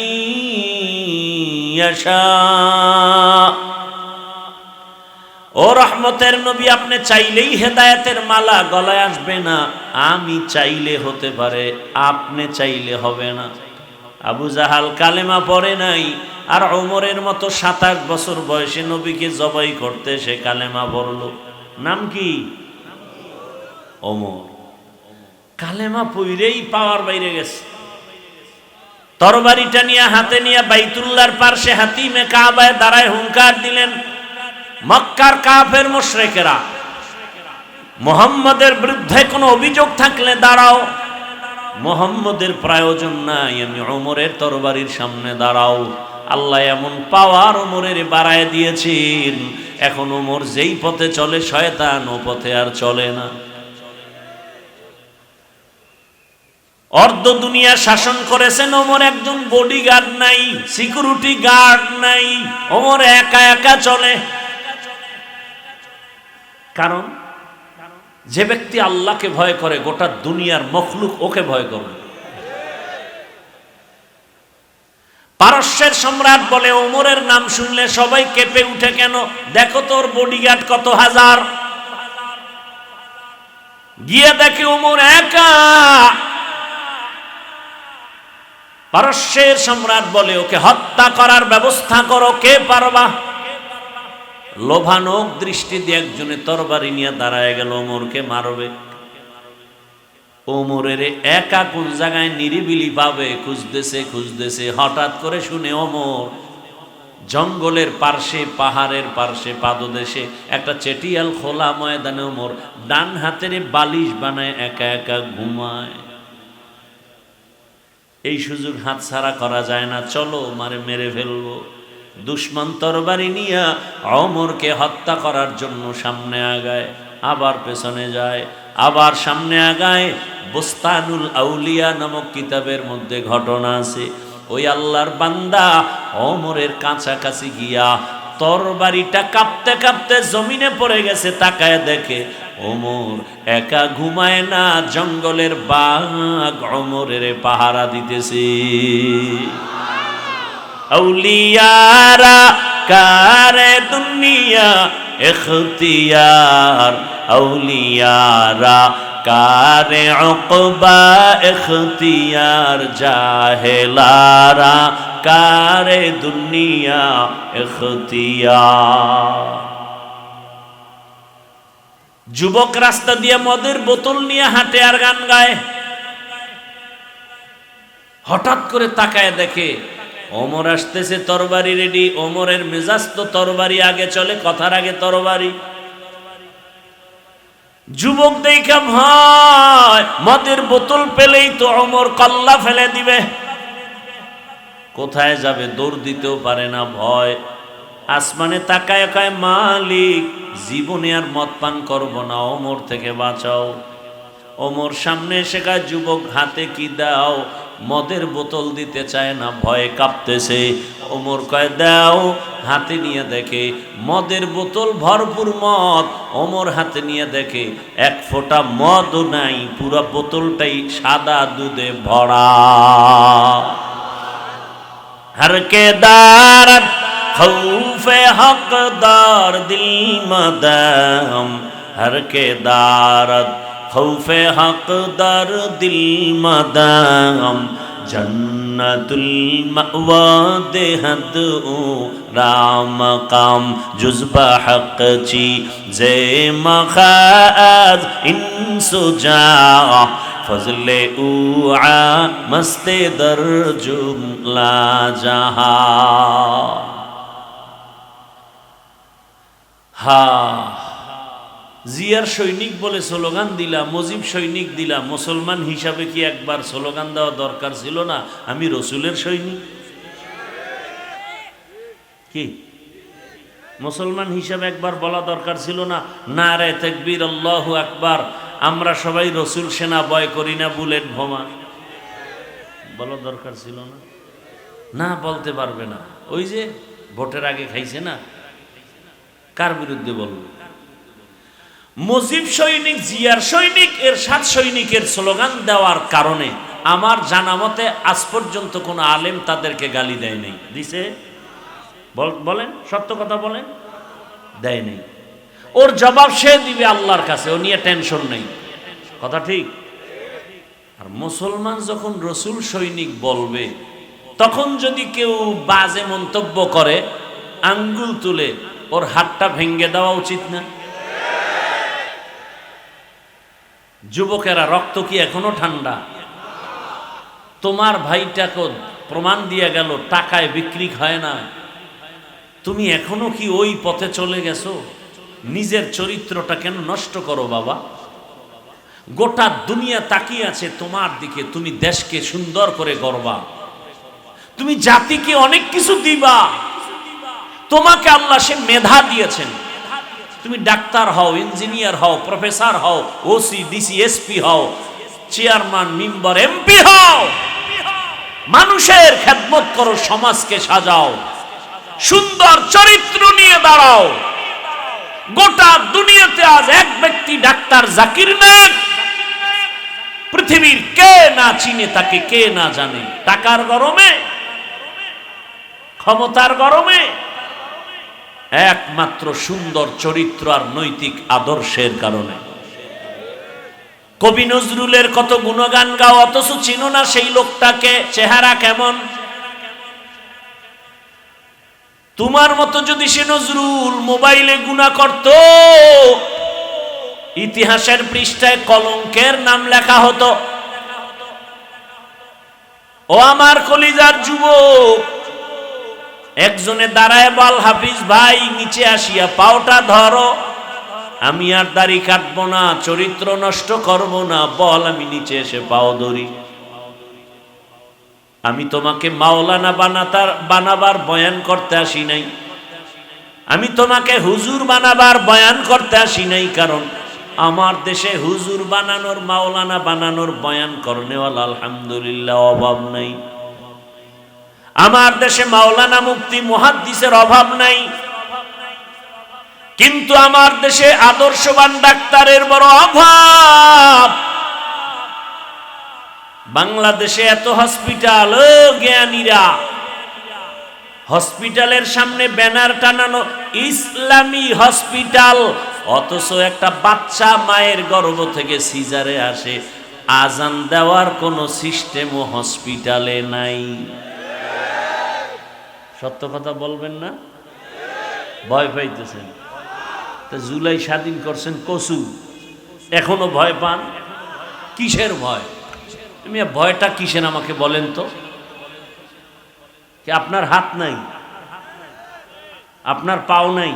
ইয়াশা। ও রহমতের নবী, আপনি চাইলেই হেদায়েতের মালা গলায় আসবে না, আমি চাইলে হতে পারে, আপনি চাইলে হবে না। আবু জাহাল কালেমা পড়ে নাই, আর ওমরের মতো 27 বছর বয়সে নবীকে জবাই করতে সে কালেমা পড়ল। নাম কি? ওমর। কালেমা পইরেই পাওয়ার বাইরে গেছে। তরবারিটা নিয়ে হাতে নিয়ে বাইতুল্লাহর পাশে হাতিমে কাবায় দাঁড়ায় হুঙ্কার দিলেন, মক্কার কাফের মুশরিকেরা, মুহাম্মাদের বিরুদ্ধে কোনো অভিযোগ থাকলে দাঁড়াও, মুহাম্মাদের প্রয়োজন নাই, আমি ওমরের তরবারির সামনে দাঁড়াও। আল্লাহ এমন পাওয়ার ওমরের বাড়ায় দিয়েছেন, এখন ওমর যেই পথে চলে শয়তান ও পথে আর চলে না। অর্ধ দুনিয়া শাসন করেছেন ওমর, একজন বডিগার্ড নাই, সিকিউরিটি গার্ড নাই, ওমর একা একা চলে। কারণ যে ব্যক্তি আল্লাহকে ভয় করে গোটা দুনিয়ার মখলুক ওকে ভয় করবে। পারস্যের সম্রাট বলে, ওমরের নাম শুনলে সবাই কেঁপে উঠে কেন? দেখো তোর বডিগার্ড কত হাজার। গিয়ে দেখে ওমর একা। পারস্যের সম্রাট বলে, ওকে হত্যা করার ব্যবস্থা করো, কে পারবা? লোভানোক দৃষ্টি দিয়ে একজনে তরবারি নিয়ে দাঁড়ায় গেল, ওমরকে মারবে। ওমরের একা কোন জায়গায় নিরিবিলি পাবে খুঁজতেছে। হঠাৎ করে শুনে ওমর জঙ্গলের পার্শ্বে, পাহাড়ের পার্শ্বে, পাদদেশে একটা চেটিয়াল খোলা ময়দানে ওমর ডান হাতের বালিশ বানায় একা একা ঘুমায়। এই সুযোগ হাতছাড়া করা যায় না, চলো মারে মেরে ফেলবো। দুশ্মন তরবারি নিয়ে ওমরকে হত্যা করার জন্য সামনে আগায়, আবার পেছনে যায়, আবার সামনে আগায়। বুস্তানুল আউলিয়া নামক কিতাবের মধ্যে ঘটনা আছে, ওই আল্লাহর বান্দা ওমরের কাছাকাছি গিয়া তরবারিটা কাঁপতে কাঁপতে জমিনে পড়ে গেছে। তাকায় দেখে ওমর একা ঘুমায় না, জঙ্গলের বাঘ ওমরের পাহারা দিতেছে। আউলিয়ারা কারে দুনিয়া ইখতিয়ার, আউলিয়ারা কারে উকবা ইখতিয়ার, জাহেলারা কারে দুনিয়া ইখতিয়ার। যুবক রাস্তা দিয়ে মদের বোতল নিয়ে হাঁটে আর গান গায়। হঠাৎ করে তাকায় দেখে ওমর আসতেছে, তরবারি রেডি। ওমরের মেজাজ তো তরবারি আগে চলে, কথার আগে তরবারি। যুবক দেখা ভয়, মদের বোতল পেলেই তো ওমর কল্লা ফেলে দিবে। কোথায় যাবে, দৌড় দিতেও পারে না, ভয়। আসমানে তাকায় কয়, মালিক জীবনে আর মদ পান করব না, ওমর থেকে বাঁচাও। ওমর সামনে এসে কয়, যুবক হাতে কি দাও? মদের বোতল দিতে চায় না, ভয়ে কাঁপতেছে। ওমর কয়, দাও। হাতে নিয়ে দেখে মদের বোতল, ভরপুর মদ। ওমর হাতে নিয়ে দেখে এক ফোঁটা মদও নাই, পুরো বোতলটাই সাদা দুধে ভরা। हर के दारत खौफे हकदार दिल मदम, हर के दारत खौफे हकदार दिल मदम, जन्नतुल मअवा देहद राम काम जुज़्बा हक ची जे मखाज इंसुजा, फजले उआ मस्ते दर जुमला जहा। हा জিয়ার সৈনিক বলে স্লোগান দিলা, মুজিব সৈনিক দিলা, মুসলমান হিসাবে কি একবার স্লোগান দেওয়া দরকার ছিল না, আমি রসুলের সৈনিক? কি মুসলমান হিসাবে একবার বলা দরকার ছিল না, নারে তাকবীর আল্লাহু আকবার, আমরা সবাই রসুল সেনা ভয় করি না, বুলেট বোমা, বলা দরকার ছিল না? না, বলতে পারবে না। ওই যে ভোটের আগে খাইছে না, কার বিরুদ্ধে বলবে? মুজিব সৈনিক, জিয়ার সৈনিক, এর 7 সৈনিকের স্লোগান দেওয়ার কারণে আমার জানা মতে আজ পর্যন্ত কোনো আলেম তাদেরকে গালি দেয় নাই। দিছে? বলেন, সত্য কথা বলেন, দেয় নাই। ওর জবাব সে দিবে আল্লাহর কাছে, ও নিয়ে টেনশন নেই। কথা ঠিক? আর মুসলমান যখন রসুল সৈনিক বলবে, তখন যদি কেউ বাজে মন্তব্য করে, আঙ্গুল তুলে ওর হাতটা ভেঙে দেওয়া উচিত না? যুবকেরা, রক্ত কি এখনো ঠান্ডা? তোমার ভাইটাকে প্রমাণ দিয়ে গেল টাকায় বিক্রি হয় না, তুমি এখনো কি ওই পথে চলে গেছো? নিজের চরিত্রটা কেন নষ্ট করো বাবা? গোটা দুনিয়া তাকিয়ে আছে তোমার দিকে, তুমি দেশকে সুন্দর করে গড়বা, তুমি জাতিকে অনেক কিছু দিবা। তোমাকে আল্লাহ সে মেধা দিয়েছেন, তুমি ডাক্তার হও, ইঞ্জিনিয়ার হও, প্রফেসর হও, ওসি, ডিসি, এসপি হও, চেয়ারম্যান, মেম্বার, এমপি হও, মানুষের খেদমত করো, সমাজকে সাজাও, সুন্দর চরিত্র নিয়ে দাঁড়াও। গোটা দুনিয়াতে আজ এক ব্যক্তি ডাক্তার জাকির নায়েক, পৃথিবীর কে না চিনে তাকে, কে না জানে? টাকার গরমে ক্ষমতার গরমে? একমাত্র সুন্দর চরিত্র আর নৈতিক আদর্শের কারণে। কবি নজরুলের কত গুণগান গাও, অথচ চিনো না সেই লোকটাকে, চেহারা কেমন। তোমার মতো যদি সে নজরুল মোবাইলে গুনাহ করত, ইতিহাসের পৃষ্ঠায় কলঙ্কের নাম লেখা হতো। ও আমার কলিজার যুবক, একজনে দাঁড়ায় বল, হাফিজ ভাই নিচে আসিয়া পাওটা ধরো। আমি আর দাড়ি কাটবো না, চরিত্র নষ্ট করব না, বল আমি নিচে এসে পাও ধরি। আমি তোমাকে মাওলানা বানাবার বয়ান করতে আসি নাই, আমি তোমাকে হুজুর বানাবার বয়ান করতে আসি নাই। কারণ আমার দেশে হুজুর বানানোর, মাওলানা বানানোর বয়ান করনেওয়ালা আলহামদুলিল্লাহ অভাব নাই। আমার দেশে মাওলানা মুফতি মুহাদ্দিসের অভাব নাই, কিন্তু আমার দেশে আদর্শবান ডাক্তারের বড় অভাব। বাংলাদেশে এত হসপিটাল, জ্ঞানীরা, হসপিটালের সামনে ব্যানার টানানো ইসলামী হসপিটাল, অথচ একটা বাচ্চা মায়ের গর্ভ থেকে সিজারে আসে, আজান দেওয়ার কোনো সিস্টেমও হসপিটালে নাই। সত্য কথা বলবেন না? ভয় পাইতেছেন? তা জুলাই স্বাধীন করছেন কচু, এখনো ভয় পান? কিসের ভয়? তুমি ভয়টা কিসের আমাকে বলেন তো? কি আপনার হাত নাই, আপনার পাও নাই,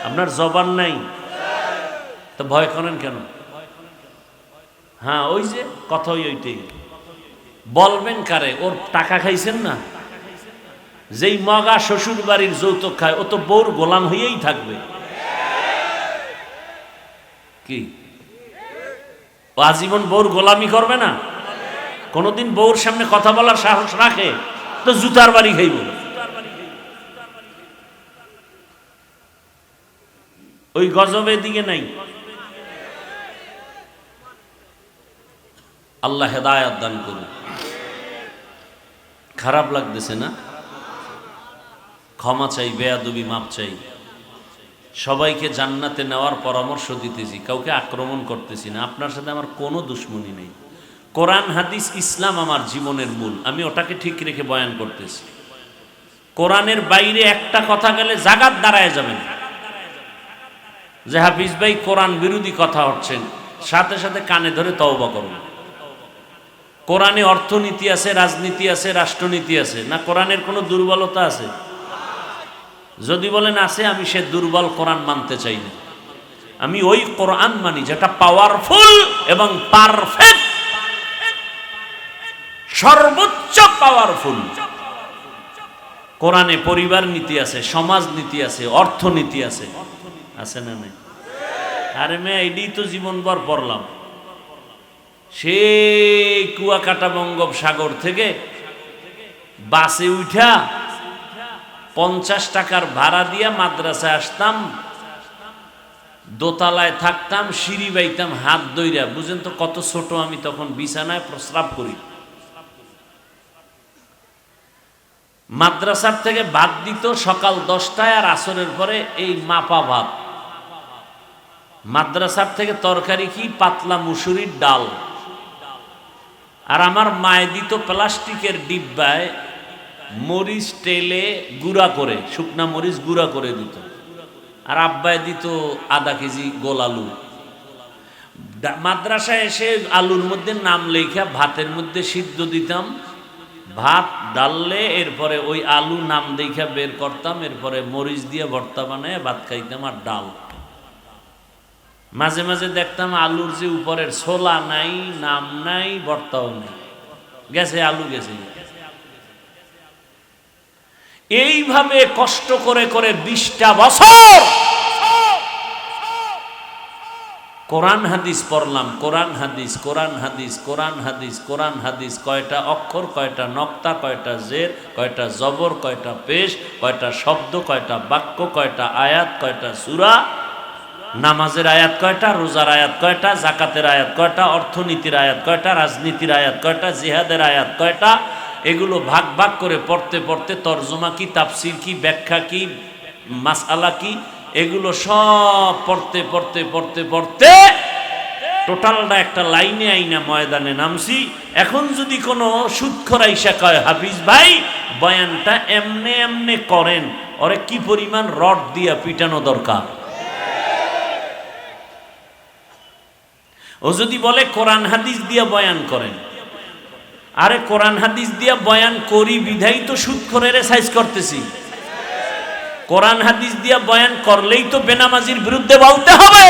আপনার জবান নাই, তো ভয় করেন কেন? হ্যাঁ, ওই যে কথা ওইটাই বলবেন কারে? ওর টাকা খাইছেন না? যেই মগা শ্বশুর বাড়ির যৌতুক খায়, ও তো বউর গোলাম হইয়াই থাকবে। কি ও আজীবন বউর গোলামি করবে না? কোনদিন বউর সামনে কথা বলার সাহস রাখে তো জুতার বাড়ি খাইব। ওই গজবের দিকে নাই। আল্লাহ হেদায়েত দান করুন। খারাপ লাগতেছে না? ক্ষমা চাই, বেয়াদবি মাপ চাই। সবাইকে জান্নাতে নেওয়ার পরামর্শ দিতেছি, কাউকে আক্রমণ করতেছি না। আপনার সাথে আমার কোনো দুশ্মনী নেই। কোরআন হাদিস ইসলাম আমার জীবনের মূল, আমি ওটাকে ঠিক রেখে বয়ান করতেছি। কোরআনের বাইরে একটা কথা গেলে জাগাত দাঁড়ায় যাবেন যে হাফিজ ভাই কোরআন বিরোধী কথা হচ্ছেন, সাথে সাথে কানে ধরে তওবা করুন। কোরআনে অর্থনীতি আছে, রাজনীতি আছে, রাষ্ট্রনীতি আছে না? কোরআনের কোনো দুর্বলতা আছে? যদি বলেন আছে, আমি সে দুর্বল কোরআন মানতে চাই না। আমি ওই কোরআন মানি যেটা পাওয়ারফুল এবং পারফেক্ট, সর্বোচ্চ পাওয়ারফুল। কোরআনে পরিবার নীতি আছে, সমাজ নীতি আছে, অর্থনীতি আছে, আছে না নাই? আরে মেয়ে, এটাই তো জীবনভর পড়লাম। সেই কুয়াকাটা বঙ্গোপসাগর থেকে বাসে উঠা 50 টাকার ভাড়া দিয়া মাদ্রাসায় আসতাম, দোতলায় থাকতাম, সিঁড়ি বাইতাম হাত ধইরা। বুঝেন তো কত ছোট আমি তখন, বিছানায় প্রস্রাব করি। মাদ্রাসার থেকে ভাত দিত সকাল 10টায় আর আসরের পরে এই মাপা ভাত। মাদ্রাসার থেকে তরকারি কি? পাতলা মুসুরির ডাল। আর আমার মায়ে দিত প্লাস্টিকের ডিব্বায় মরিচ তেলে গুঁড়া করে, শুকনা মরিচ গুঁড়া করে দিত। আর আব্বায় দিত আধা কেজি গোল আলু। মাদ্রাসায় এসে আলুর মধ্যে নাম লেখা ভাতের মধ্যে সিদ্ধ দিতাম, ভাত ডাললে এরপরে ওই আলু নাম দেখা বের করতাম, এরপরে মরিচ দিয়ে ভর্তা বানায় ভাত খাইতাম আর ডাল। মাঝে মাঝে দেখতাম আলুর যে উপরের ছোলা নাই, নাম নাই, ভর্তাও নেই, গেছে আলু গেছে। এইভাবে কষ্ট করে করে 20টা বছর কোরআন হাদিস পড়লাম। কোরআন হাদিস, কোরআন হাদিস, কোরআন হাদিস, কোরআন হাদিস। কয়টা অক্ষর, কয়টা নক্তা, কয়টা জের, কয়টা জবর, কয়টা পেশ, কয়টা শব্দ, কয়টা বাক্য, কয়টা আয়াত, কয়টা সূরা। নামাজের আয়াত কয়টা, রোজার আয়াত কয়টা, জাকাতের আয়াত কয়টা, অর্থনীতির আয়াত কয়টা, রাজনীতির আয়াত কয়টা, জিহাদের আয়াত কয়টা। এগুলো ভাগ ভাগ করে পড়তে পড়তে তরজমা কি, তাফসির কি, ব্যাখ্যা কি, মাসআলা কি, এগুলো সব পড়তে পড়তে পড়তে পড়তে টোটালটা একটা লাইনে আইনা ময়দানে নামছি। এখন যদি কোনো সুদখোর আইসা কয় হাফিজ ভাই বয়ানটা এমনে এমনে করেন, ওরে কি পরিমাণ রড দিয়া পিটানো দরকার। ও যদি বলে কোরআন হাদিস দিয়া বয়ান করেন, আরে কোরআন হাদিস দিয়া বয়ান করি বিধাই তো সুদখোরের সাইজ করতেছি। কোরআন হাদিস দিয়া বয়ান করলেই তো বেনামাজির বিরুদ্ধে বলতে হবে।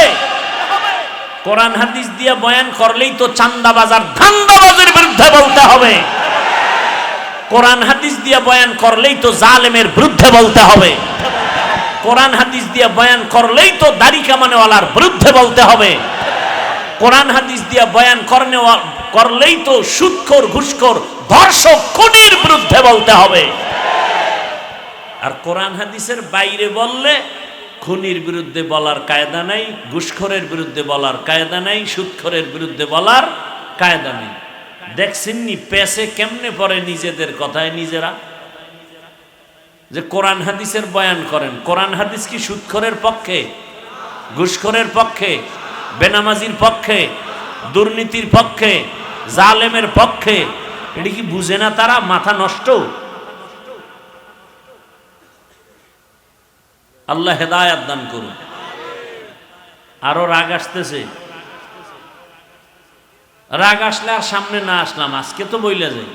কোরআন হাদিস দিয়া বয়ান করলেই তো চান্দাবাজ আর ধান্দাবাজের বিরুদ্ধে বলতে হবে। কোরআন হাদিস দিয়া বয়ান করলেই তো জালেমের বিরুদ্ধে বলতে হবে। কোরআন হাদিস দিয়া বয়ান করলেই তো দাড়ি কামানেওয়ালার বিরুদ্ধে বলতে হবে। কোরআন হাদিস দিয়া বয়ান করলেই তো সুদখোর, ঘুষখোর, ধর্ষক, খুনির বিরুদ্ধে বলতে হবে। আর কোরআন হাদিসের বাইরে বললে খুনির বিরুদ্ধে বলার কায়দা নাই, ঘুষখোরের বিরুদ্ধে বলার কায়দা নাই, সুদখোরের বিরুদ্ধে বলার কায়দা নেই। দেখছেননি পেছে কেমনে পড়ে নিজেদের কথায় নিজেরা, যে কোরআন হাদিসের বয়ান করেন। কোরআন হাদিস কি সুদখোরের পক্ষে, ঘুষখোরের পক্ষে, বেনামাজির পক্ষে, দুর্নীতির পক্ষে, জালেমের পক্ষে? এটা কি বুঝে না তারা? মাথা নষ্ট। আল্লাহ হেদায়াত দান করুন। আরো রাগ আসতেছে, রাগ আসলে আর সামনে না আসলাম, আজকে তো বইলা যাই।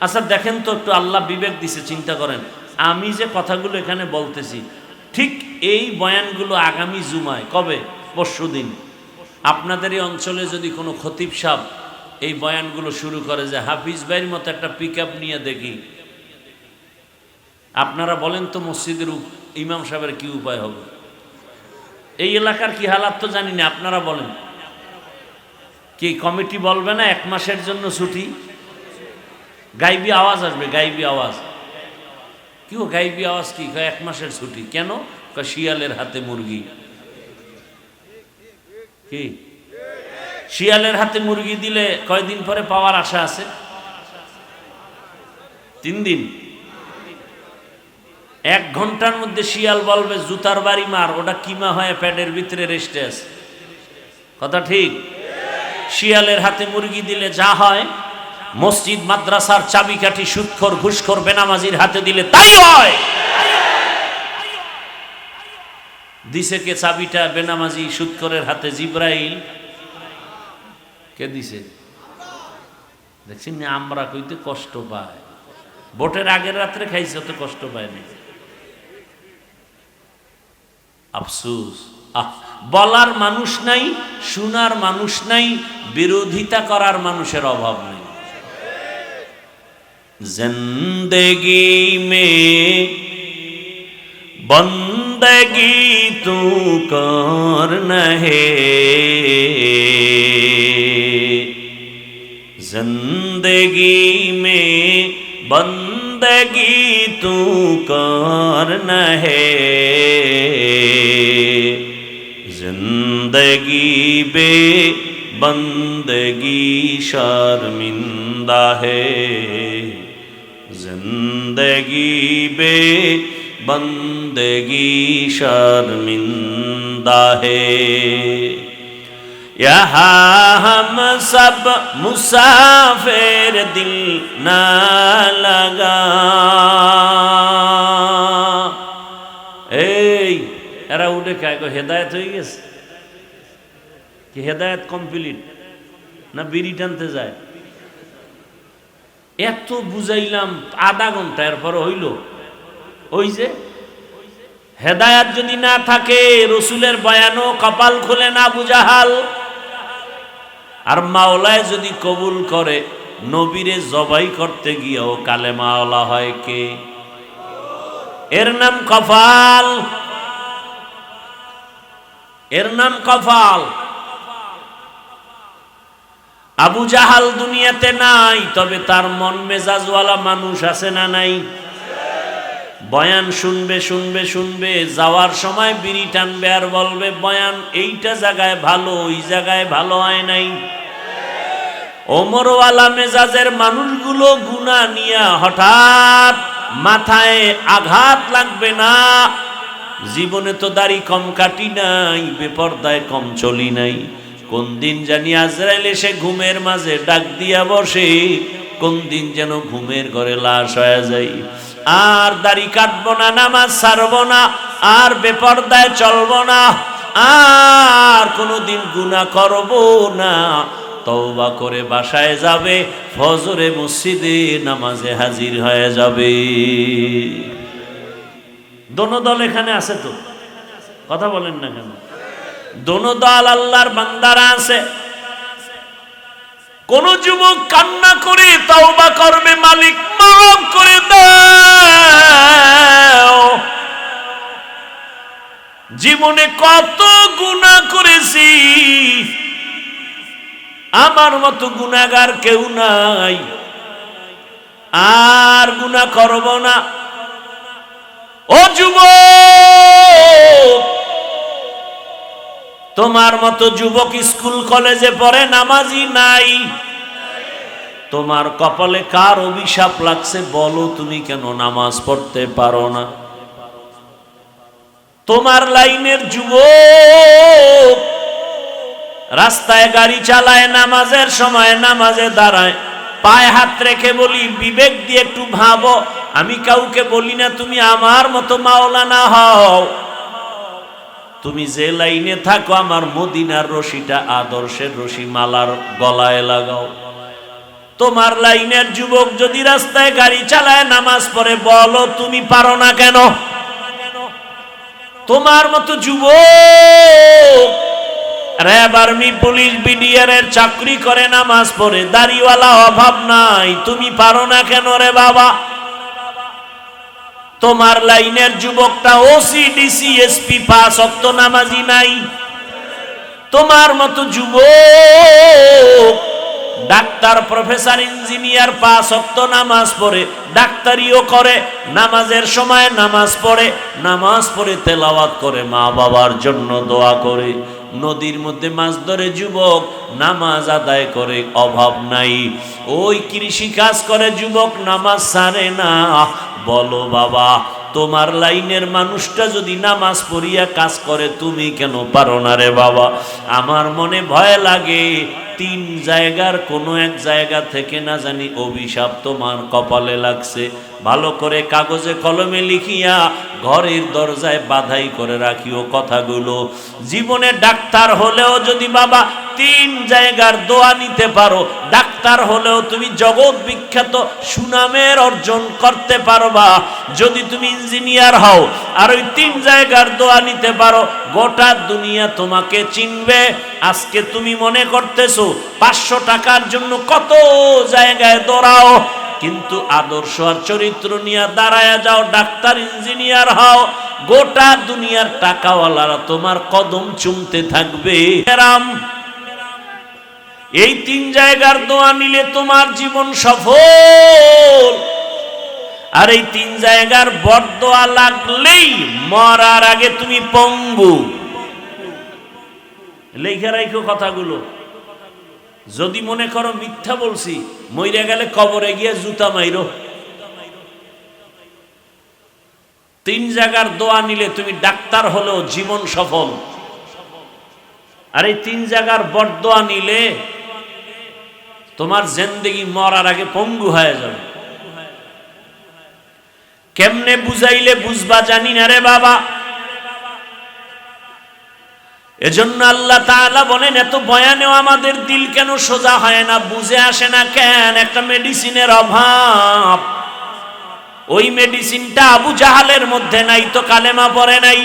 আচ্ছা দেখেন তো একটু, আল্লাহ বিবেক দিছে, চিন্তা করেন। আমি যে কথাগুলো এখানে বলতেছি, ঠিক এই বয়ানগুলো আগামী জুমায়, কবে? পরশুদিন আপনাদের এই অঞ্চলে যদি কোনো খতিব সাহেব এই বয়ানগুলো শুরু করে যে হাফিজ ভাইয়ের মতো একটা পিকআপ নিয়ে দেখি, আপনারা বলেন তো মসজিদের ইমাম সাহেবের কি উপায় হবে? এই এলাকার কি হালাত তো জানি না, আপনারা বলেন। কি কমিটি বলবে না 1 মাসের জন্য ছুটি? গাইবি আওয়াজ আসবে, গাইবি আওয়াজ। কি গাইবি আওয়াজ? কি 1 মাসের ছুটি কেন? শিয়ালের হাতে মুরগি। কি শিয়ালের হাতে মুরগি দিলে কয়দিন পরে পাওয়ার আশা আছে? 3 দিন। 1 ঘন্টার মধ্যে শিয়াল বলবে জুতার বাড়ি মার, ওটা কিমা হয়ে প্যাডের ভিতরে রেস্টে আছে। কথা ঠিক? শিয়ালের হাতে মুরগি দিলে যা হয়, মসজিদ মাদ্রাসার চাবিকাঠি সুদখোর, ঘুষখোর, বেনামাজির হাতে দিলে তাই হয়। দিছে কে চাবিটা বেনামাজি সুদখোরের হাতে? জিব্রাইল। কে দিছে? দেখছেন না, আমরা কইতে কষ্ট পায়। ভোটের আগের রাত্রে খাইছে তো কষ্ট পায় না। আফসোস, বলার মানুষ নাই, শোনার মানুষ নাই, বিরোধিতা করার মানুষের অভাব নেই। জিন্দেগি মে বন্দগি তু করনা হে, जिंदगी में बंदगी तू करना है, जिंदगी बे बंदगी शर्मिंदा है, जिंदगी बे बंदगी शर्मिंदा है। यहाँ हम सब मुसाफिर दिल ना लगा। এই এরা উঠে খায়, হেদায়েত হয়ে গেছে কি? হেদায়েত কমপ্লিট না বিড়ি টানতে যায়? এত বুঝাইলাম আধা ঘন্টা, এরপর হইল ওই যে হেদায়েত যদি না থাকে, রসুলের বয়ানও কপাল খুলে না আবু জাহাল। আর মাওলায় যদি কবুল করে, নবীরে জবাই করতে গিয়েও কালেমাওয়ালা হয় কে? এর নাম কপাল, এর নাম কপাল। আবু জাহাল দুনিয়াতে নাই, তবে তার মন মেজাজওয়ালা মানুষ আছে না নাই? বয়ান শুনবে শুনবে শুনবে, যাওয়ার সময় বিড়ি টানবে আর বলবে বয়ান এইটা জায়গায় ভালো, ওই জায়গায় ভালো হয় নাই। ওমরওয়ালা মেজাজের মানুষগুলো গুনাহ নিয়ে হঠাৎ মাথায় আঘাত লাগবে না। জীবনে তো দাড়ি কম কাটি নাই, বেপরদায় কম চলি নাই, কোন দিন জানি আজরাইল এসে ঘুমের মাঝে ডাক দিয়া বসে, কোন দিন যেন ঘুমের ঘরে লাশ হয়ে যাই। আর দাড়ি কাটবো না, নামাজ ছাড়বো না, আর বেপরদায় চলবো না, আর কোনোদিন গুনাহ করবো না। তওবা করে বাসায় যাবে, ফজরে মসজিদে নামাজে হাজির হয়ে যাবে। দোনো দল এখানে আছে তো, কথা বলেন না কেন? দোনো দল আল্লাহর বান্দারা আছে। কোন যুবক কান্না করে তওবা করবে, মালিক মাফ করে দাও, জীবনে কত গুনাহ করেছি, আমার মতো গুনাহগার কেউ নাই, আর গুনাহ করব না। ও যুবক, তোমার মতো যুবক স্কুল কলেজে পড়ে নামাজি নাই, তোমার কপালে কার অভিশাপ লাগছে বলো, তুমি কেন নামাজ পড়তে পারো না? তোমার লাইনের যুবক রাস্তায় গাড়ি চালায়, নামাজের সময় নামাজে দাঁড়ায়, পায়ে হাত রেখে বলি বিবেক দিয়ে একটু ভাবো, আমি কাউকে বলি না তুমি আমার মতো মাওলানা হও, তুমি যে লাইনে থাকো আমার মদিনার রশিটা আদর্শের রশি মালার গলায় লাগাও। তোমার লাইনের যুবক যদি রাস্তায় গাড়ি চালায় নামাজ পড়ে, বলো তুমি পারো না কেন? তোমার মতো যুবক র্যাব, আর্মি, পুলিশ, বিডিআর এর চাকরি করে নামাজ পড়ে, দাড়িওয়ালা অভাব নাই, তুমি পারো না কেন রে বাবা? তোমার লাইনের যুবকটা ওসি, ডিসি, এসপি, 5 ওয়াক্ত নামাজি নাই। তোমার মতো যুবক ডাক্তার, প্রফেসর, ইঞ্জিনিয়ার, 5 ওয়াক্ত নামাজ পড়ে, ডাক্তারিও করে, নামাজের সময় নামাজ পড়ে, নামাজ পড়ে তেলাওয়াত করে, মা বাবার জন্য দোয়া করে, নদীর মধ্যে মাছ ধরে যুবক নামাজ আদায় করে, অভাব নাই। ওই কৃষি কাজ করে যুবক, নামাজ ছাড়ে না। বলো বাবা, তোমার লাইনের মানুষটা যদি নামাজ পড়িয়া কাজ করে, তুমি কেন পারো না রে বাবা? আমার মনে ভয় লাগে, 3 জায়গার কোনো এক জায়গা থেকে না জানি অভিশাপ তোমার কপালে লাগছে। ভালো করে কাগজে কলমে লিখিয়া ঘরের দরজায় বাধাই করে রাখিও কথাগুলো। জীবনে ডাক্তার হলেও যদি বাবা 3 জায়গার দোয়া নিতে পারো, ডাক্তার হলেও তুমি জগৎ বিখ্যাত সুনামের অর্জন করতে পারবা। যদি তুমি ইঞ্জিনিয়ার হও আর ওই 3 জায়গার দোয়া নিতে পারো, গোটা দুনিয়া তোমাকে চিনবে। আজকে তুমি মনে করতেছো 500 টাকার জন্য কত জায়গায় দৌড়াও, কিন্তু আদর্শ আর চরিত্র নিয়ে দাঁড়ায়া যাও, ডাক্তার, ইঞ্জিনিয়ার হও, গোটা দুনিয়ার টাকাওয়ালারা তোমার কদম চুমতে থাকবে। এই 3 জায়গার দোয়া নিলে তোমার জীবন সফল। আর এই 3 জায়গার বরদোয়া লাগলেই মরার আগে তুমি পঙ্গু। লেখা রাখো কথাগুলো। যদি মনে করো মিথ্যা বলছি, মইরা গেলে কবরে গিয়ে জুতা মাইরো। 3 জায়গার দোয়া নিলে তুমি ডাক্তার হলেও জীবন সফল। আর এই 3 জায়গার বরদোয়া নিলে তোমার জিন্দেগি মরার আগে পঙ্গু হয়ে যাবে। কেমনে বুঝাইলে বুঝবা জানি না রে বাবা। এজন্য আল্লাহ তাআলা বলেন, এত বয়ানেও আমাদের দিল কেন সোজা হয় না, বুঝে আসে না কেন? একটা মেডিসিনের অভাব। ওই মেডিসিনটা আবু জাহালের মধ্যে নাই তো কালেমা পড়ে নাই,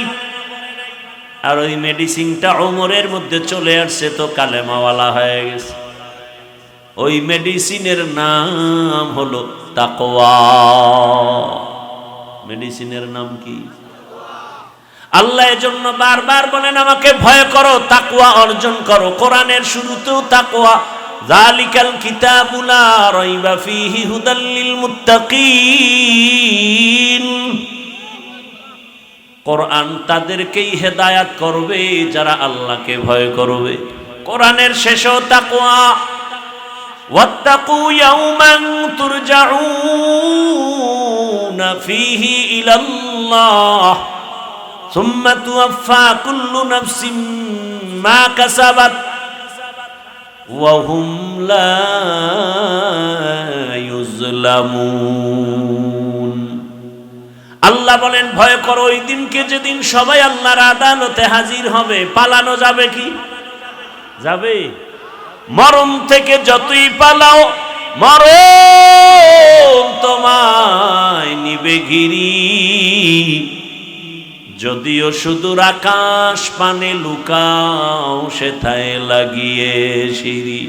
আর ওই মেডিসিনটা ওমরের মধ্যে চলে আসছে তো কালেমাওয়ালা হয়ে গেছে। ওই মেডিসিনের নাম হলো তাকওয়া। মেডিসিনের নাম কি? আল্লাহ এজন্য বারবার বলেন, আমাকে ভয় করো, তাকওয়া অর্জন করো। কোরআনের শুরুতেও তাকওয়া, যালিকাল কিতাবু লা রাইবা ফীহি হুদাল লিল মুত্তাকিন। কোরআন তাদেরকেই হেদায়াত করবে যারা আল্লাহকে ভয় করবে। কোরআনের শেষেও তাকওয়া, ওয়াত্তাকু ইয়াওমান তুরজাউনা ফীহি ইলাল্লাহ সুম্মা তুওয়াফফা কুল্লু নাফসিন মা কাসাবাত ওয়া হুম লা ইউজলামুন। আল্লাহ বলেন ভয় করো ওই দিনকে যেদিন সবাই আল্লাহর আদালতে হাজির হবে। পালানো যাবে কি? যাবে? মরণ থেকে যতই পালাও মরণ তোমায় নিবে ঘিরি। যদিও সুদূর আকাশ পানে লুকাও সেথায় লাগিয়ে সিঁড়ি।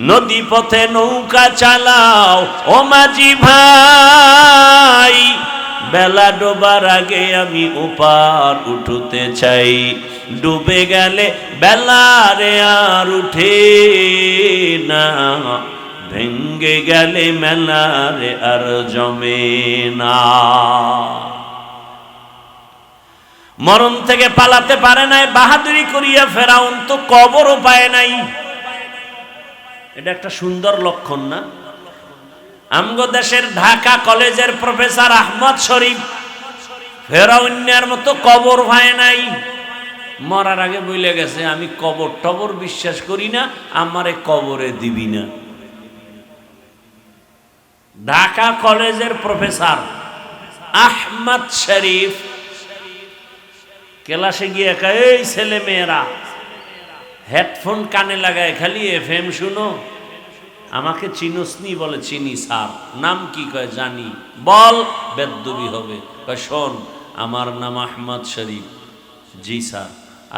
নদী পথে নৌকা চালাও ও মাঝি ভাই, বেলা ডোবার আগে আমি ওপার উঠতে চাই। ডুবে গেলে বেলারে আর উঠে না, ভেঙ্গে গেলে মেলারে আর জমে না। মরণ থেকে পালাতে পারে নাই, বাহাদুরি করিয়া ফেরাউন তো কবরও পায় নাই। এটা একটা সুন্দর লক্ষণ না? আমগো দেশের ঢাকা কলেজের প্রফেসর আহমদ শরীফ ফেরাউনের মতো কবর পায় নাই। মরার আগে বলে গেছে আমি কবর টবর বিশ্বাস করি না, আমারে কবরে দিবি না। ঢাকা কলেজের প্রফেসর আহমদ শরীফ ক্লাসে গিয়ে এই ছেলে মেয়েরা হেডফোন কানে লাগায় খালি এফএম শুনো, আমাকে চিনোসনি? বলে চিনি স্যার। নাম কি? কয় জানি। বল বেদ্যুবি হবে। কয় শোন আমার নাম আহমদ শরীফ। জি স্যার।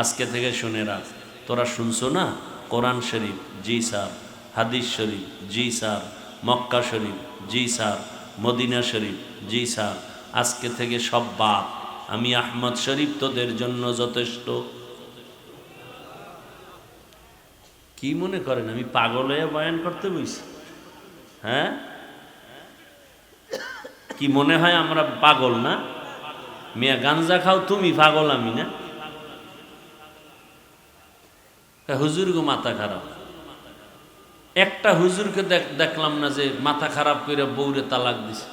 আজকে থেকে শুনে রাখ। তোরা শুনছো না কোরআন শরীফ? জি স্যার। হাদিস শরীফ? জি স্যার। মক্কা শরীফ? জি স্যার। মদিনা শরীফ? জি স্যার। আজকে থেকে সব বাদ, আমি আহমদ শরীফ তোদের জন্য যথেষ্ট। কি মনে করেন আমি পাগল হয়ে বয়ান করতে বইছি? হ্যাঁ, কি মনে হয় আমরা পাগল না? মিয়া গাঞ্জা খাও তুমি, পাগল আমি না? হুজুর গো মাথা খারাপ। একটা হুজুরকে দেখলাম না যে মাথা খারাপ করে বউরে তালাক দিছে।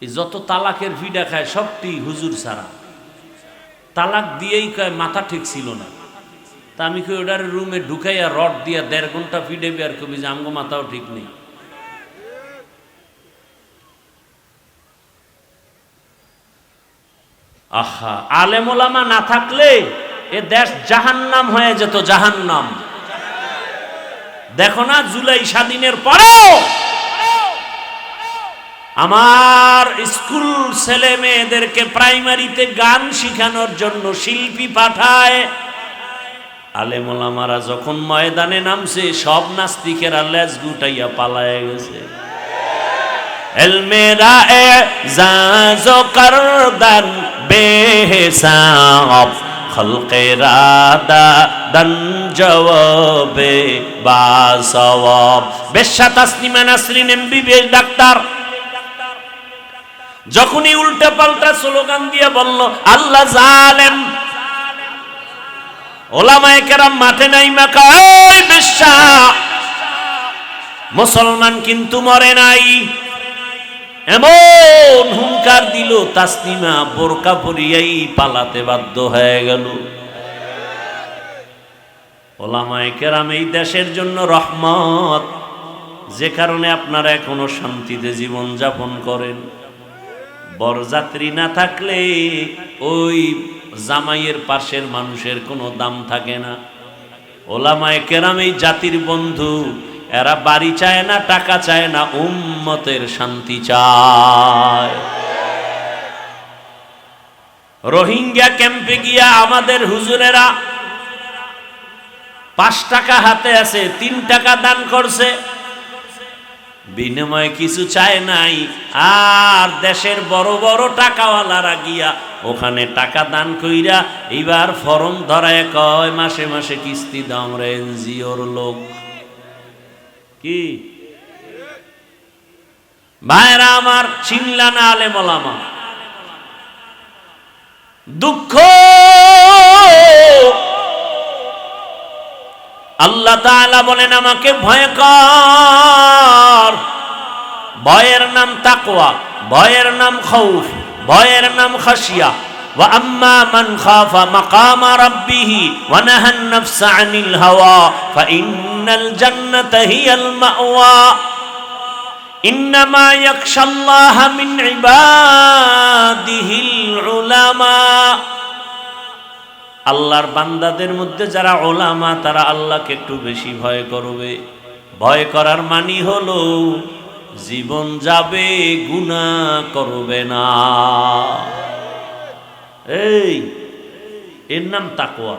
এই যত তালাকের ভিডা খায় সবটি হুজুর ছাড়া। তালাক দিয়েই কয় মাথা ঠিক ছিল না। তা আমি কই ওটার রুমে ঢুকাইয়া রড দিয়া 1.5 ঘন্টা ফিডেবি আর কবি যে আমগো মাথাও ঠিক নেই। আহা, আলেম ওলামা না থাকলে এ দেশ জাহান্নাম হয়ে যেত, জাহান্নাম। দেখো না জুলাই স্বাধীনের পরেও আমার স্কুল ছেলে মেয়েদেরকে প্রাইমারিতে গান শিখানোর জন্য শিল্পী পাঠায়। আলেম ওলামারা যখন ময়দানে নামছে সব নাস্তিকেরা লেজ গুটাইয়া পালায় গেছে। এলমেরা এ জাজো করদান বেহিসাব খলকেরা দান জওয়াবে বাসওয়াব। বেশ্যা তাসনিমা নাসরিন এমবিবিএস ডাক্তার যখনই উল্টা পাল্টা স্লোগান দিয়ে বলল আল্লাহ জালেম, ওলামায়ে কেরাম মাঠে নাই মাকা ওই বেশ্যা মুসলমান কিন্তু মরে নাই, এমন হুঙ্কার দিল তাসনিমা বোরকা পরিয়াই পালাতে বাধ্য হয়ে গেল। ওলামায়ে কেরাম এই দেশের জন্য রহমত, যে কারণে আপনারা এখনো শান্তিতে জীবন যাপন করেন। বরযাত্রী না থাকলে ওই জামাইয়ের পাশের মানুষের কোনো দাম থাকে না। ওলামায়ে কেরাম এই জাতির বন্ধু, এরা বাড়ি চায় না, টাকা চায় না, উম্মতের শান্তি চায়। রোহিঙ্গা ক্যাম্পে গিয়া আমাদের হুজুরেরা 5 টাকা হাতে আছে, 3 টাকা দান করছে, বিনিময়ে কিছু চায় নাই। আর দেশের বড় বড় টাকাওয়ালারা গিয়া ওখানে টাকা দান কইরা এইবার ফরম ধরায় কয় মাসে মাসে কিস্তি দাও, আমরা এনজিওর লোক। কি ভাইরা আমার, চিনলা না আলেম ওলামা? দুঃখ আল্লাহ তাআলা বলেন আমাকে ভয় কর। ভয়ের নাম তাকওয়া, ভয়ের নাম খাউফ, ভয়ের নাম খাশিয়া। ওয়া আম্মা মান খাফা মাকামা রাব্বিহি ওয়া নাহান নাফসা আনিল হাওয়া ফাইন্নাল জান্নাতা হিয়াল মাওয়া। ইন্নামা ইয়াখশাল্লাহা মিন ইবাদিহিল উলামা। আল্লাহর বান্দাদের মধ্যে যারা ওলামা তারা আল্লাহকে একটু বেশি ভয় করবে। ভয় করার মানে হলো জীবন যাবে, গুনাহ করবে না। এর নাম তাকওয়া।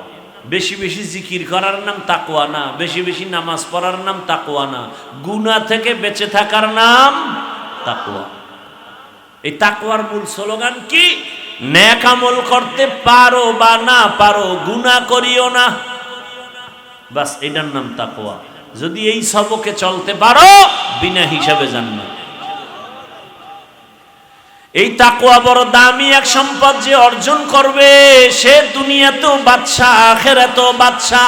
বেশি বেশি জিকির করার নাম তাকওয়া না, বেশি বেশি নামাজ পড়ার নাম তাকওয়া না, গুনাহ থেকে বেঁচে থাকার নাম তাকওয়া। এই তাকওয়ার মূল স্লোগান কি? নেক আমল করতে পারো বা না পারো, গুনাহ করিও না, বাস এটার নাম তাকওয়া। যদি এই সবকে চলতে পারো বিনা হিসাবে জান্নাত। এই তাকওয়া বড় দামি এক সম্পদ, যে অর্জন করবে সে দুনিয়াতেও বাদশা, আখিরাতেও বাদশা।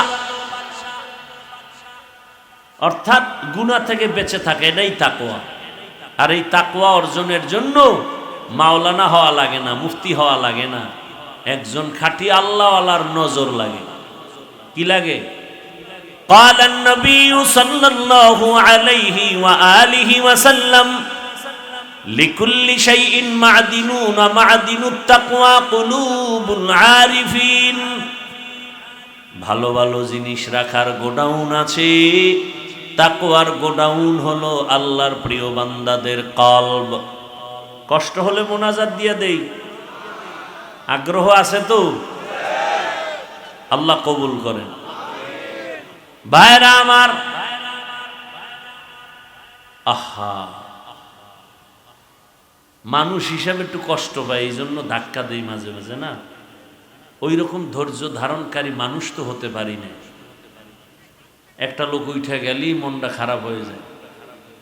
অর্থাৎ গুনাহ থেকে বেঁচে থাকে, এটাই তাকওয়া। আর এই তাকওয়া অর্জনের জন্য মাওলানা হওয়া লাগে না, মুফতি হওয়া লাগে না, একজন খাঁটি আল্লাহওয়ালার নজর লাগে। কি লাগে? قال النبي صلى الله عليه وآله وسلم لكل شيء معدنون معدن التقوى قلوب العارفين। ভালো ভালো জিনিস রাখার গোডাউন আছে, তাকওয়ার গোডাউন হলো আল্লাহর প্রিয় বান্দাদের কলব। কষ্ট হলে মোনাজাত দিয়া দেই, আগ্রহ আছে তো? আল্লাহ কবুল করেন। ভাইরা আমার, আহা, মানুষ হিসাবে একটু কষ্ট পাই, এই জন্য ধাক্কা দেই মাঝে মাঝে না। ওই রকম ধৈর্য ধারণকারী মানুষ তো হতে পারি না। একটা লোক উঠে গেলেই মনটা খারাপ হয়ে যায়,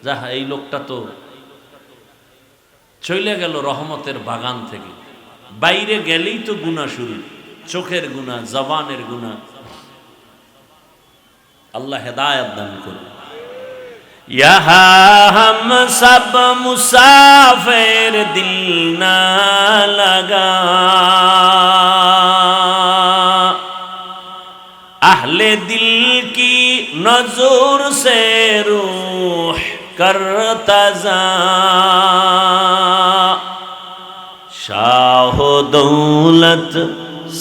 যা এই লোকটা তো চলে গেল রহমতের বাগান থেকে। বাইরে গেলেই তো গুনাহ শুরু, চোখের গুনাহ, জবানের গুনাহ। আল্লাহ হেদায়েত দান করুন। ইহা হাম সব মুসাফির দিল না লাগা, আহলে দিল কি নজর সে রূহ করতা যা, শাহ দৌলত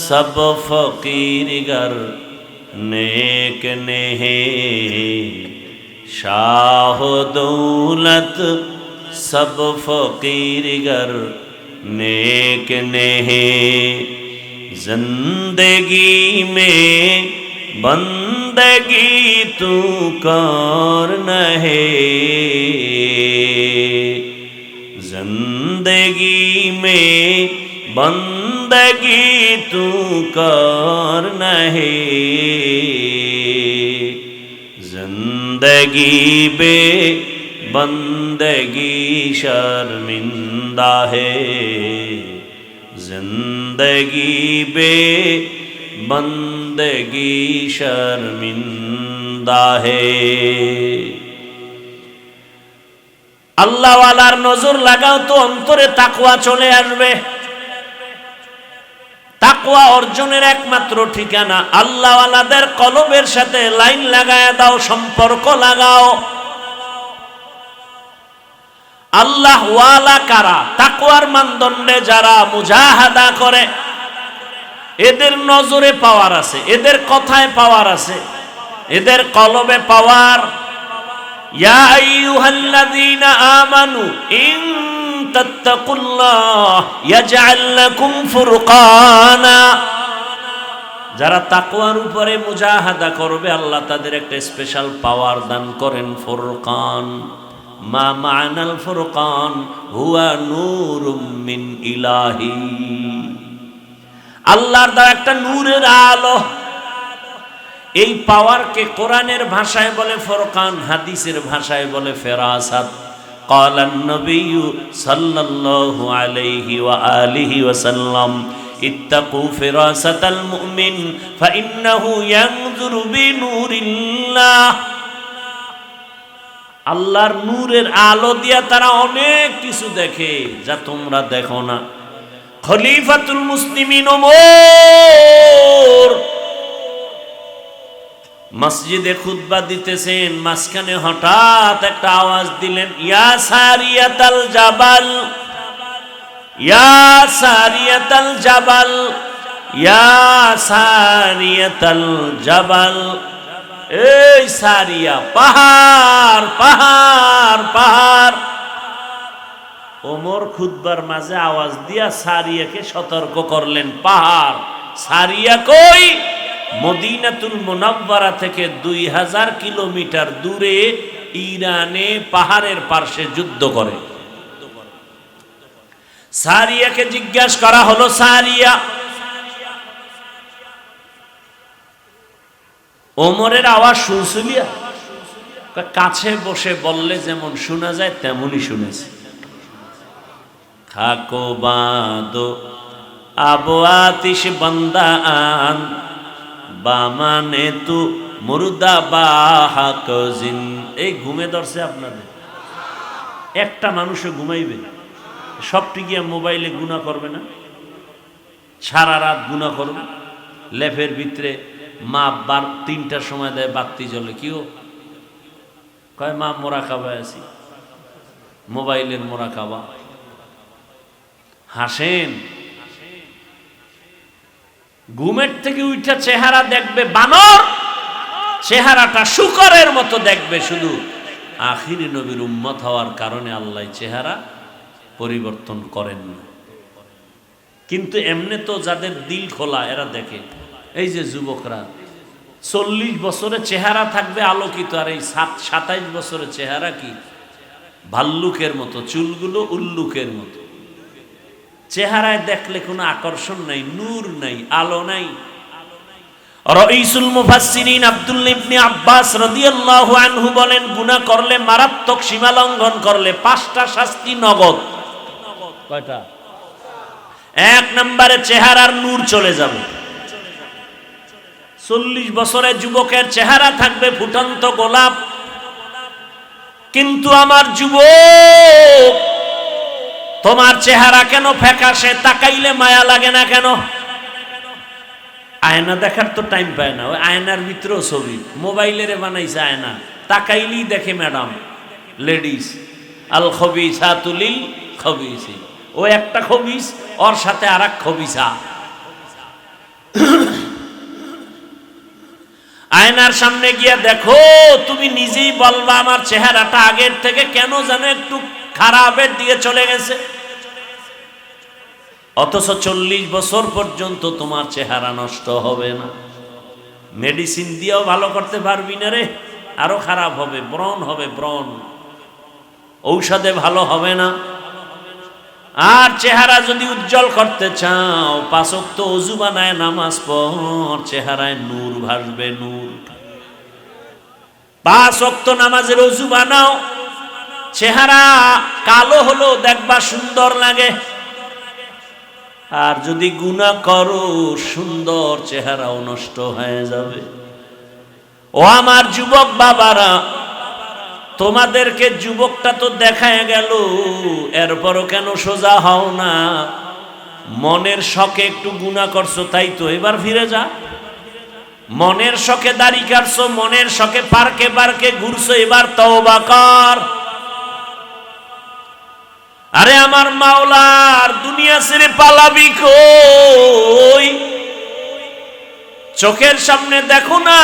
সব ফকির গর नेक नेहे, शाह दौलत सब फकीर गर नेक नेहे। जिंदगी में बंदगी तू कर नहे, जिंदगी में बंदगी तू कर नहे, जिंदगी बे बंदगी शर्मिंदा है, जिंदगी बे बंदगी शर्मिंदा है। আল্লাহ ওয়ালার নজর লাগাও তো অন্তরে তাকওয়া চলে আসবে। তাকওয়া অর্জনের একমাত্র ঠিকানা আল্লাহ ওয়ালাদের কলবের সাথে লাইন লাগায় দাও, সম্পর্ক লাগাও। আল্লাহ ওয়ালা কারা? তাকওয়ার মানদণ্ডে যারা মুজাহাদা করে, এদের নজরে পাওয়ার আছে, এদের কথায় পাওয়ার আছে, এদের কলবে পাওয়ার। ইয়া আইয়ুহাল্লাযীনা আমানু ইন তাত্তাকুল্লাহ ইয়াজআল লাকুম ফুরকানা। যারা তাকওয়ার উপরে মুজাহাদা করবে আল্লাহ তাদের একটা স্পেশাল পাওয়ার দান করেন, ফুরকান। মা মা'নাল ফুরকান হুয়া নূরুম মিন ইলাহি। আল্লাহর দেওয়া একটা নূরের আলো। এই পাওয়ারকে কোরআনের ভাষায় বলে ফুরকান, হাদিসের ভাষায় বলে ফেরাসাত। قال النبي صلى الله عليه وآله وسلم ইত্তাকু ফিরাসাতাল মুমিন ফাইন্নাহু ইয়ানজুরু বিনুরিল্লাহ। আল্লাহর নূরের আলো দিয়া তারা অনেক কিছু দেখে যা তোমরা দেখো না। খলিফাতুল মুসলিমিন ওমর মসজিদে খুতবা দিতেছেন, মাঝখানে হঠাৎ একটা আওয়াজ দিলেন, ইয়া সারিয়াতাল জাবাল, ইয়া সারিয়াতাল জাবাল, ইয়া সারিয়াতাল জাবাল। এই সারিয়া, পাহাড় পাহাড় পাহাড়। ওমর খুতবার মাঝে আওয়াজ দিয়া সারিয়াকে সতর্ক করলেন, পাহাড়। সারিয়া কই? মদিনাতুল মুনাওয়ারা থেকে 2000 কিলোমিটার দূরে ইরানে পাহাড়ের পার্শ্বে যুদ্ধ করে। সারিয়াকে জিজ্ঞাসা করা হলো, সারিয়া, ওমরের আওয়াজ শুনছিলিয়া? কাছে বসে বললে যেমন শোনা যায় তেমনই শুনেছে। খাকো বাঁধো আবো আতিশ বান্দা আন বামানে তু মুর্দা বাহাক জিন। এই ঘুমে ধরছে আপনাদের? একটা মানুষও ঘুমাইবে? সবটি গিয়ে মোবাইলে গুনাহ করবে না? সারা রাত গুনাহ করবে। লেফের ভিতরে মা 3টার সময় দেয় বাতি জ্বলে, কিও কয় মা মোরাকাবায় আছি, মোবাইলের মোরাকাবা। হাসেন। ঘুমের থেকে উঠা চেহারা দেখবে বানর, চেহারাটা শুকরের মতো দেখবে। শুধু আখিরি নবীর উম্মত হওয়ার কারণে আল্লাহ চেহারা পরিবর্তন করেন না। কিন্তু এমনি তো যাদের দিল খোলা এরা দেখে। এই যে যুবকরা 40 বছরের চেহারা থাকবে আলোকিত, আর এই 27 বছরের চেহারা কি ভাল্লুকের মতো, চুলগুলো উল্লুকের মতো। চেহারায় দেখলে কোনো আকর্ষণ নাই, নূর নাই, আলো নাই। রাইসুল মুফাসসিরিন আব্দুল্লাহ ইবনে আব্বাস রাদিয়াল্লাহু আনহু বলেন, গুনাহ করলে, মারাত্মক সীমা লঙ্ঘন করলে 5টা শাস্তি নগদ। কয়টা? 1 নম্বরে চেহারার নূর চলে যাবে। 40 বছরের যুবকের চেহারা থাকবে ফুটন্ত গোলাপ, কিন্তু আমার যুবক তোমার চেহারা কেন ফ্যাকাশে? তাকাইলে মায়া লাগে না কেন? আয়না দেখার তো টাইম পায় না, ওই আয়নার ভিতরেও ছবি মোবাইলের বানাইছে আয়না, তাকাইলেই দেখে ম্যাডাম, লেডিস। আল খবিসাতু লিল খবিসিন। ও একটা খবিস, ওর সাথে আর এক খবিসা। আয়নার সামনে গিয়া দেখো, তুমি নিজেই বলবা আমার চেহারাটা আগের থেকে কেন যেন একটু খারাপের দিকে চলে গেছে। অথচ 40 বছর পর্যন্ত তোমার চেহারা নষ্ট হবে না। মেডিসিন দিয়েও ভালো করতে পারবি না রে, আরো খারাপ হবে, ব্রণ হবে, ব্রণ। ঔষধে ভালো হবে না। আর চেহারা যদি উজ্জ্বল করতে চাও, 5 ওয়াক্ত ওযু বানায় নামাজ পড়, চেহারায় নূর ভাসবে, নূর। 5 ওয়াক্ত নামাজের ওযু বানাও, চেহারা কালো হলো দেখবা সুন্দর লাগে। আর যদি গুনাহ করো, সুন্দর চেহারাও নষ্ট হয়ে যাবে। ও আমার যুবক বাবারা, তোমাদেরকে যুবকটা তো দেখায় গেল, এরপরও কেন সোজা হও না? মনের শখে একটু গুনাহ করছো, তাই তো এবার ফিরে যা। মনের শখে দাড়ি কাটছো, মনের শখে পার্কে পার্কে ঘুরছো, এবার তওবা কর। আরে আমার মাওলার দুনিয়া ছেড়ে পালাবি কই? চোখের সামনে দেখো না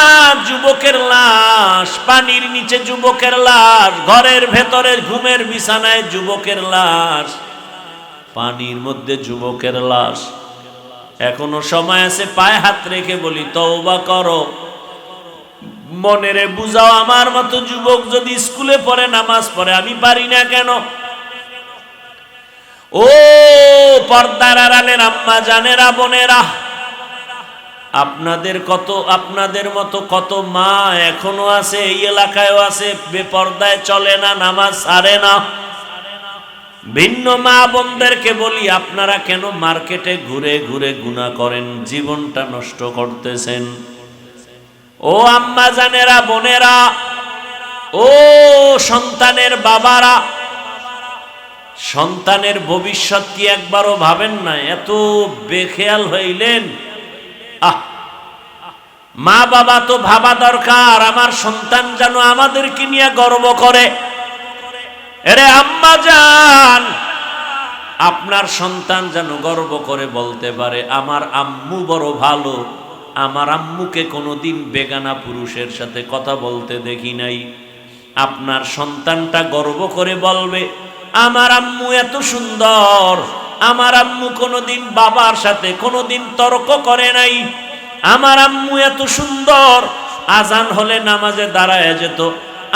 যুবকের লাশ, পানির নিচে যুবকের লাশ, ঘরের ভেতরে ঘুমের বিছানায় যুবকের লাশ, পানির মধ্যে যুবকের লাশ। এখনো সময় আছে, পায়ে হাত রেখে বলি তওবা করো। মনেরে বুঝাও, আমার মতো যুবক যদি স্কুলে পড়ে, নামাজ পড়ে, আমি পারি না কেন? ও পর্দার আড়ালের আম্মা জানেরা, বোনেরা, আপনাদের মতো কত মা এখনো আছে, এই এলাকায়ও আছে, বেপর্দায় চলে না, নামাজ ছাড়ে না। ভিন্ন মা বোনদেরকে বলি, আপনারা কেন মার্কেটে ঘুরে ঘুরে গুনাহ করেন, জীবনটা নষ্ট করতেছেন? ও আম্মা জানেরা, বোনেরা, ও সন্তানের বাবারা, সন্তানের ভবিষ্যৎ কি একবারও ভাবেন না? এত বেখেয়াল হইলেন। মা বাবা তো ভাবা দরকার, আমার সন্তান যেন আমাদেরকে নিয়ে গর্ব করে। এরে আম্মা জান, আপনার সন্তান যেন গর্ব করে বলতে পারে, আমার আম্মু বড় ভালো, আমার আম্মুকে কোনোদিন বেগানা পুরুষের সাথে কথা বলতে দেখি নাই। আপনার সন্তানটা গর্ব করে বলবে, আমার আম্মু এত সুন্দর, আমার আম্মু কোনোদিন বাবার সাথে কোনোদিন তর্ক করে নাই, আমার আম্মু এত সুন্দর, আজান হলে নামাজে দাঁড়ায় যেত,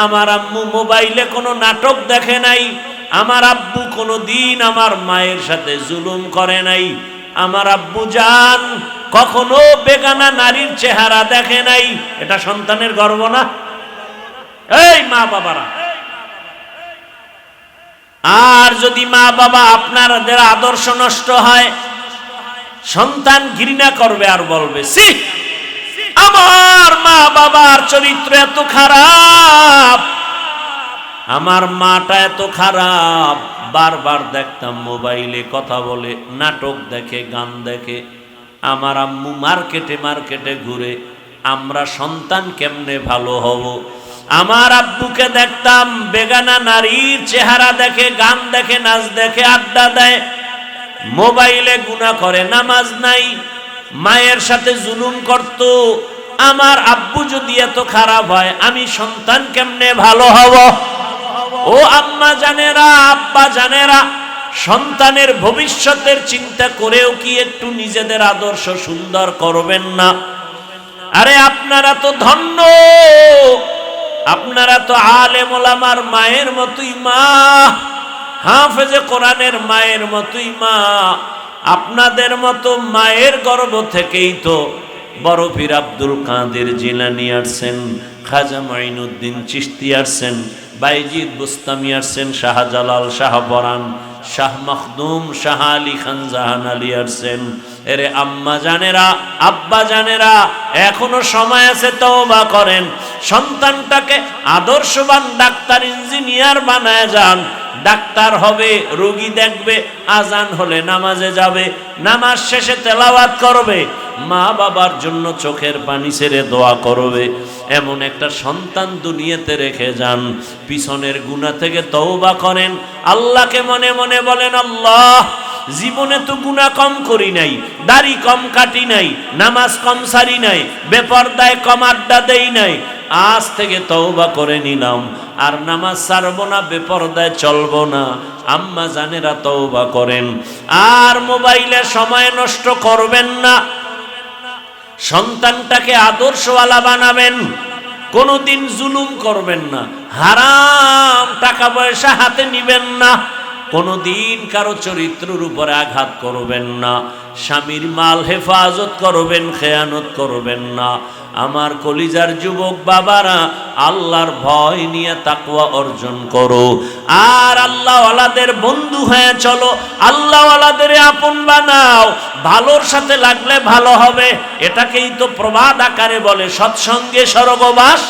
আমার আম্মু মোবাইলে কোনো নাটক দেখে নাই, আমার আব্বু কোনোদিন আমার মায়ের সাথে জুলুম করে নাই, আমার আব্বু জান কখনো বেগানা নারীর চেহারা দেখে নাই। এটা সন্তানের গর্ব না? এই মা বাবারা, আর যদি মা বাবা আপনাদের আদর্শ নষ্ট হয়, সন্তান ঘৃণা করবে আর বলবে, সি আমার মা বাবার চরিত্র এত খারাপ, আমার মাটা এত খারাপ, বারবার দেখতাম মোবাইলে কথা বলে, নাটক দেখে, গান দেখে, আমার আম্মু মার্কেটে মার্কেটে ঘুরে, আমরা সন্তান কেমনে ভালো হব? আমার আব্বুকে দেখতাম বেগানা নারীর চেহারা দেখে, গান দেখে, নাচ দেখে, আড্ডা দেয়, মোবাইলে গুনাহ করে, নামাজ নাই, মায়ের সাথে জুলুম করত। আমার আব্বু যদি এত খারাপ হয়, আমি সন্তান কেমনে ভালো হব? ও আম্মা জানেরা, আব্বা জানেরা, সন্তানের ভবিষ্যতের চিন্তা করেও কি একটু নিজেদের আদর্শ সুন্দর করবেন না? আরে আপনারা তো ধন্য, আপনারা তো আলেম ওলামার মায়ের মতোই মা, হাফেজে কোরআনের মায়ের মতোই মা। আপনাদের মতো মায়ের গর্ভ থেকেই তো বড় পীর আব্দুল কাদের জিলানী আসছেন, খাজা মাইনুদ্দিন চিশতি আসছেন, বাইজিদ বুস্তামি আসছেন, শাহজালাল, শাহ পরান, শাহ মখদুম, শাহ আলী খান জাহান আলী আসছেন। এরে আম্মা জানেরা, আব্বা জানেরা, এখনো সময় আছে, তওবা করেন, সন্তানটাকে আদর্শবান ডাক্তার, ইঞ্জিনিয়ার বানায় যান। ডাক্তার হবে, রোগী দেখবে, আজান হলে নামাজে যাবে, নামাজ শেষে তেলাওয়াত করবে, মা বাবার জন্য চোখের পানি ছেড়ে দোয়া করবে। এমন একটা সন্তান দুনিয়াতে রেখে যান। পিছনের গুনাহ থেকে তওবা করেন, আল্লাহকে মনে মনে বলেন, আল্লাহ জীবনে তো গুনাহ কম করি নাই, দাড়ি কম কাটি নাই, নামাজ কম সারি নাই, বেপরদায় কম আড্ডা দেই নাই, আজ থেকে তওবা করে নিলাম, আর নামাজ ছাড়বো না, বেপরদায় চলবো না। আম্মা জানেরা তওবা করেন, আর মোবাইলে সময় নষ্ট করবেন না, সন্তানটাকে আদর্শওয়ালা বানাবেন, কোনোদিন জুলুম করবেন না, হারাম টাকা পয়সা হাতে নিবেন না, কোনোদিন কারো চরিত্রের উপরে আঘাত করবেন না, স্বামীর মাল হেফাজত করবেন, খেয়ানত করবেন না। আমার কলিজার যুবক বাবারা, আল্লাহর ভয় নিয়ে তাকওয়া অর্জন করো, আর আল্লাহওয়ালাদের বন্ধু হয়ে চলো, আল্লাহওয়ালাদের আপন বানাও। ভালোর সাথে লাগলে ভালো হবে, এটাকেই তো প্রবাদ আকারে বলে, সৎসঙ্গে স্বর্গবাস,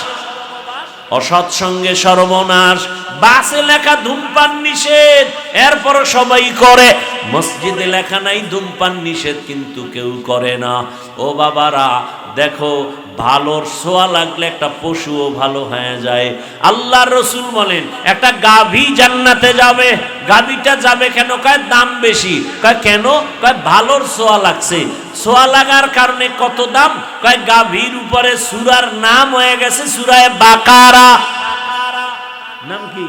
অসৎসঙ্গে সর্বনাশ। বাসে লেখা ধূমপান নিষেধ, এরপর সবাই করে। মসজিদে লেখা নাই ধূমপান নিষেধ, কিন্তু কেউ করে না। ও বাবারা দেখো, ভালোর ছোঁয়া লাগলে একটা পশুও ভালো হয়ে যায়। আল্লাহর রাসূল বলেন, একটা গাভী জান্নাতে যাবে। গাভীটা যাবে কেন? কয় দাম বেশি। কয় কেন? কয় ভালোর ছোঁয়া লাগছে। ছোঁয়া লাগার কারণে কত দাম? কয় গাভীর উপরে সূরার নাম হয়ে গেছে সূরা বাকারা। নাম কি?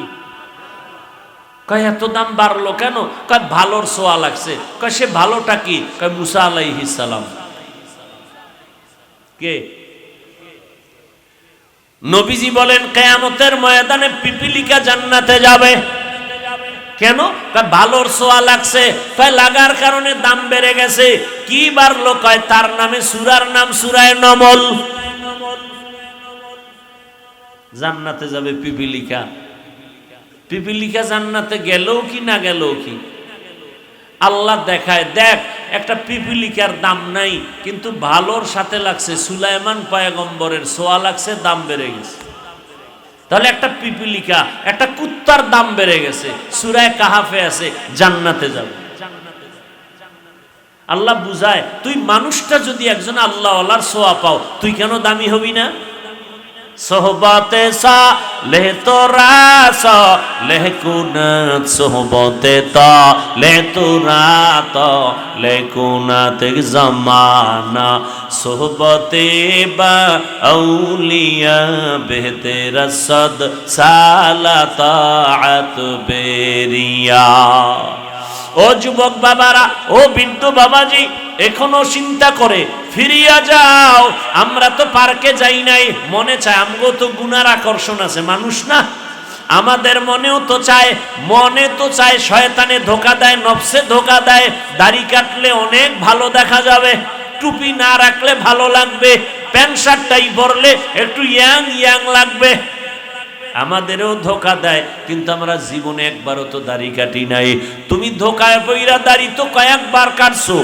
কয় এত দাম বাড়লো কেন? কয় ভালোর ছোঁয়া লাগছে। কয় সে ভালোটা কি? কয় মুসা আলাইহিস সালাম। কে? নবীজি বলেন, কিয়ামতের ময়দানে পিপিলিকা জান্নাতে যাবে। কেন? কয় ভালোর ছোঁয়া লাগছে। কয় লাগার কারণে দাম বেড়ে গেছে। কি বাড়লো? কয় তার নামে সূরার নাম সূরায়ে নমল। জান্নাতে যাবে পিপিলিকা। পিপিলিকা জান্নাতে গেলেও কি না গেলেও কি? আল্লাহ দেখায়, দেখ একটা পিপিলিকার দাম নাই, কিন্তু ভালোর সাথে লাগছে সুলাইমান পয়গম্বরের সোয়া লাগছে, দাম বেড়ে গেছে। তাহলে একটা পিপিলিকা, একটা কুত্তার দাম বেড়ে গেছে, সূরা কাহাফে আছে জান্নাতে যাবে। আল্লাহ বুঝায়, তুই মানুষটা যদি একজন আল্লাহওয়ালার সোয়া পাও, তুই কেন দামি হবি না? সোহবতে সা লেহ তোরা সা লেহ কুনাত, সোহবতে তা লেহ তোরা তা লেহ কুনাত জামানা, সোহবতে বা আউলিয়া বেহতেরা সদ সালাতাত বেরিয়া। ও যুবক বাবারা, ও বৃদ্ধ বাবাজি, এখনো চিন্তা করে ফিরিয়া যাও। আমরা তো পার্কে যাই নাই, মনে চায়, আমগো তো গুনার আকর্ষণ আছে, মানুষ না, আমাদের মনেও তো চায়, মনে তো চায়, শয়তানে ধোকা দেয়, নফসে ধোকা দেয়, দাড়ি কাটলে অনেক ভালো দেখা যাবে, টুপি না রাখলে ভালো লাগবে, প্যান্ট শার্টটাই পরলে একটু ইয়াং ইয়াং লাগবে, আমাদেরও ধোকা দেয়। কিন্তু আমরা জীবনে একবারও তো দাড়ি কাটি নাই। তুমি ধোকায় পইরা দাড়ি তো কয়েকবার কাটছো,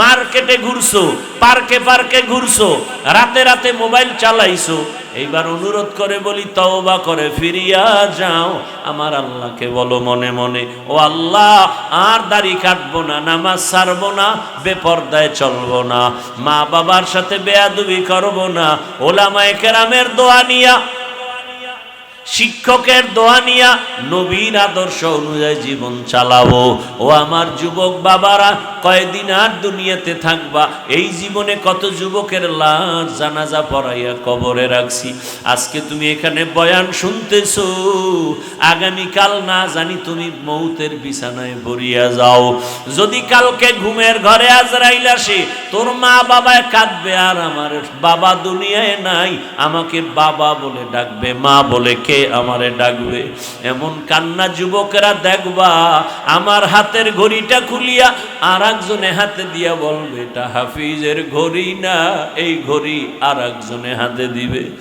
মার্কেটে ঘুরছো, পার্কে পার্কে ঘুরছো, রাতে রাতে মোবাইল চালাইছো। এইবার অনুরোধ করে বলি, তওবা করে ফিরিয়া যাও, আমার আল্লাহকে বলো মনে মনে, ও আল্লাহ, আর দাড়ি কাটবো না, নামাজ ছাড়বো না, বেপরদায় চলবো না, মা বাবার সাথে বেয়াদবি করবো না, ওলামায়ে কেরামের দোয়া নিয়া, শিক্ষকের দোয়া নিয়া, নবীর আদর্শ অনুযায়ী জীবন চালাবো। ও আমার যুবক বাবারা, কয়দিন আর দুনিয়াতে থাকবা? এই জীবনে কত যুবকের লাশ জানাজা পড়াইয়া কবরে রাখছি। আজকে তুমি এখানে বয়ান শুনতেছো, আগামীকাল না জানি তুমি মৌতের বিছানায় পড়িয়া যাও। যদি কালকে ঘুমের ঘরে আজরাইল আসে, তোর মা বাবায় কাঁদবে, আর আমার বাবা দুনিয়ায় নাই, আমাকে বাবা বলে ডাকবে, মা বলে কে আমারে ডাকবে। এমন কান্না যুবকেরা দেখবা, আমার হাতের ঘড়িটা খুলিয়া আর একজনে হাতে দিয়া বলবে, এটা হাফিজের ঘড়ি না, এই ঘড়ি আর একজনে হাতে দিবে।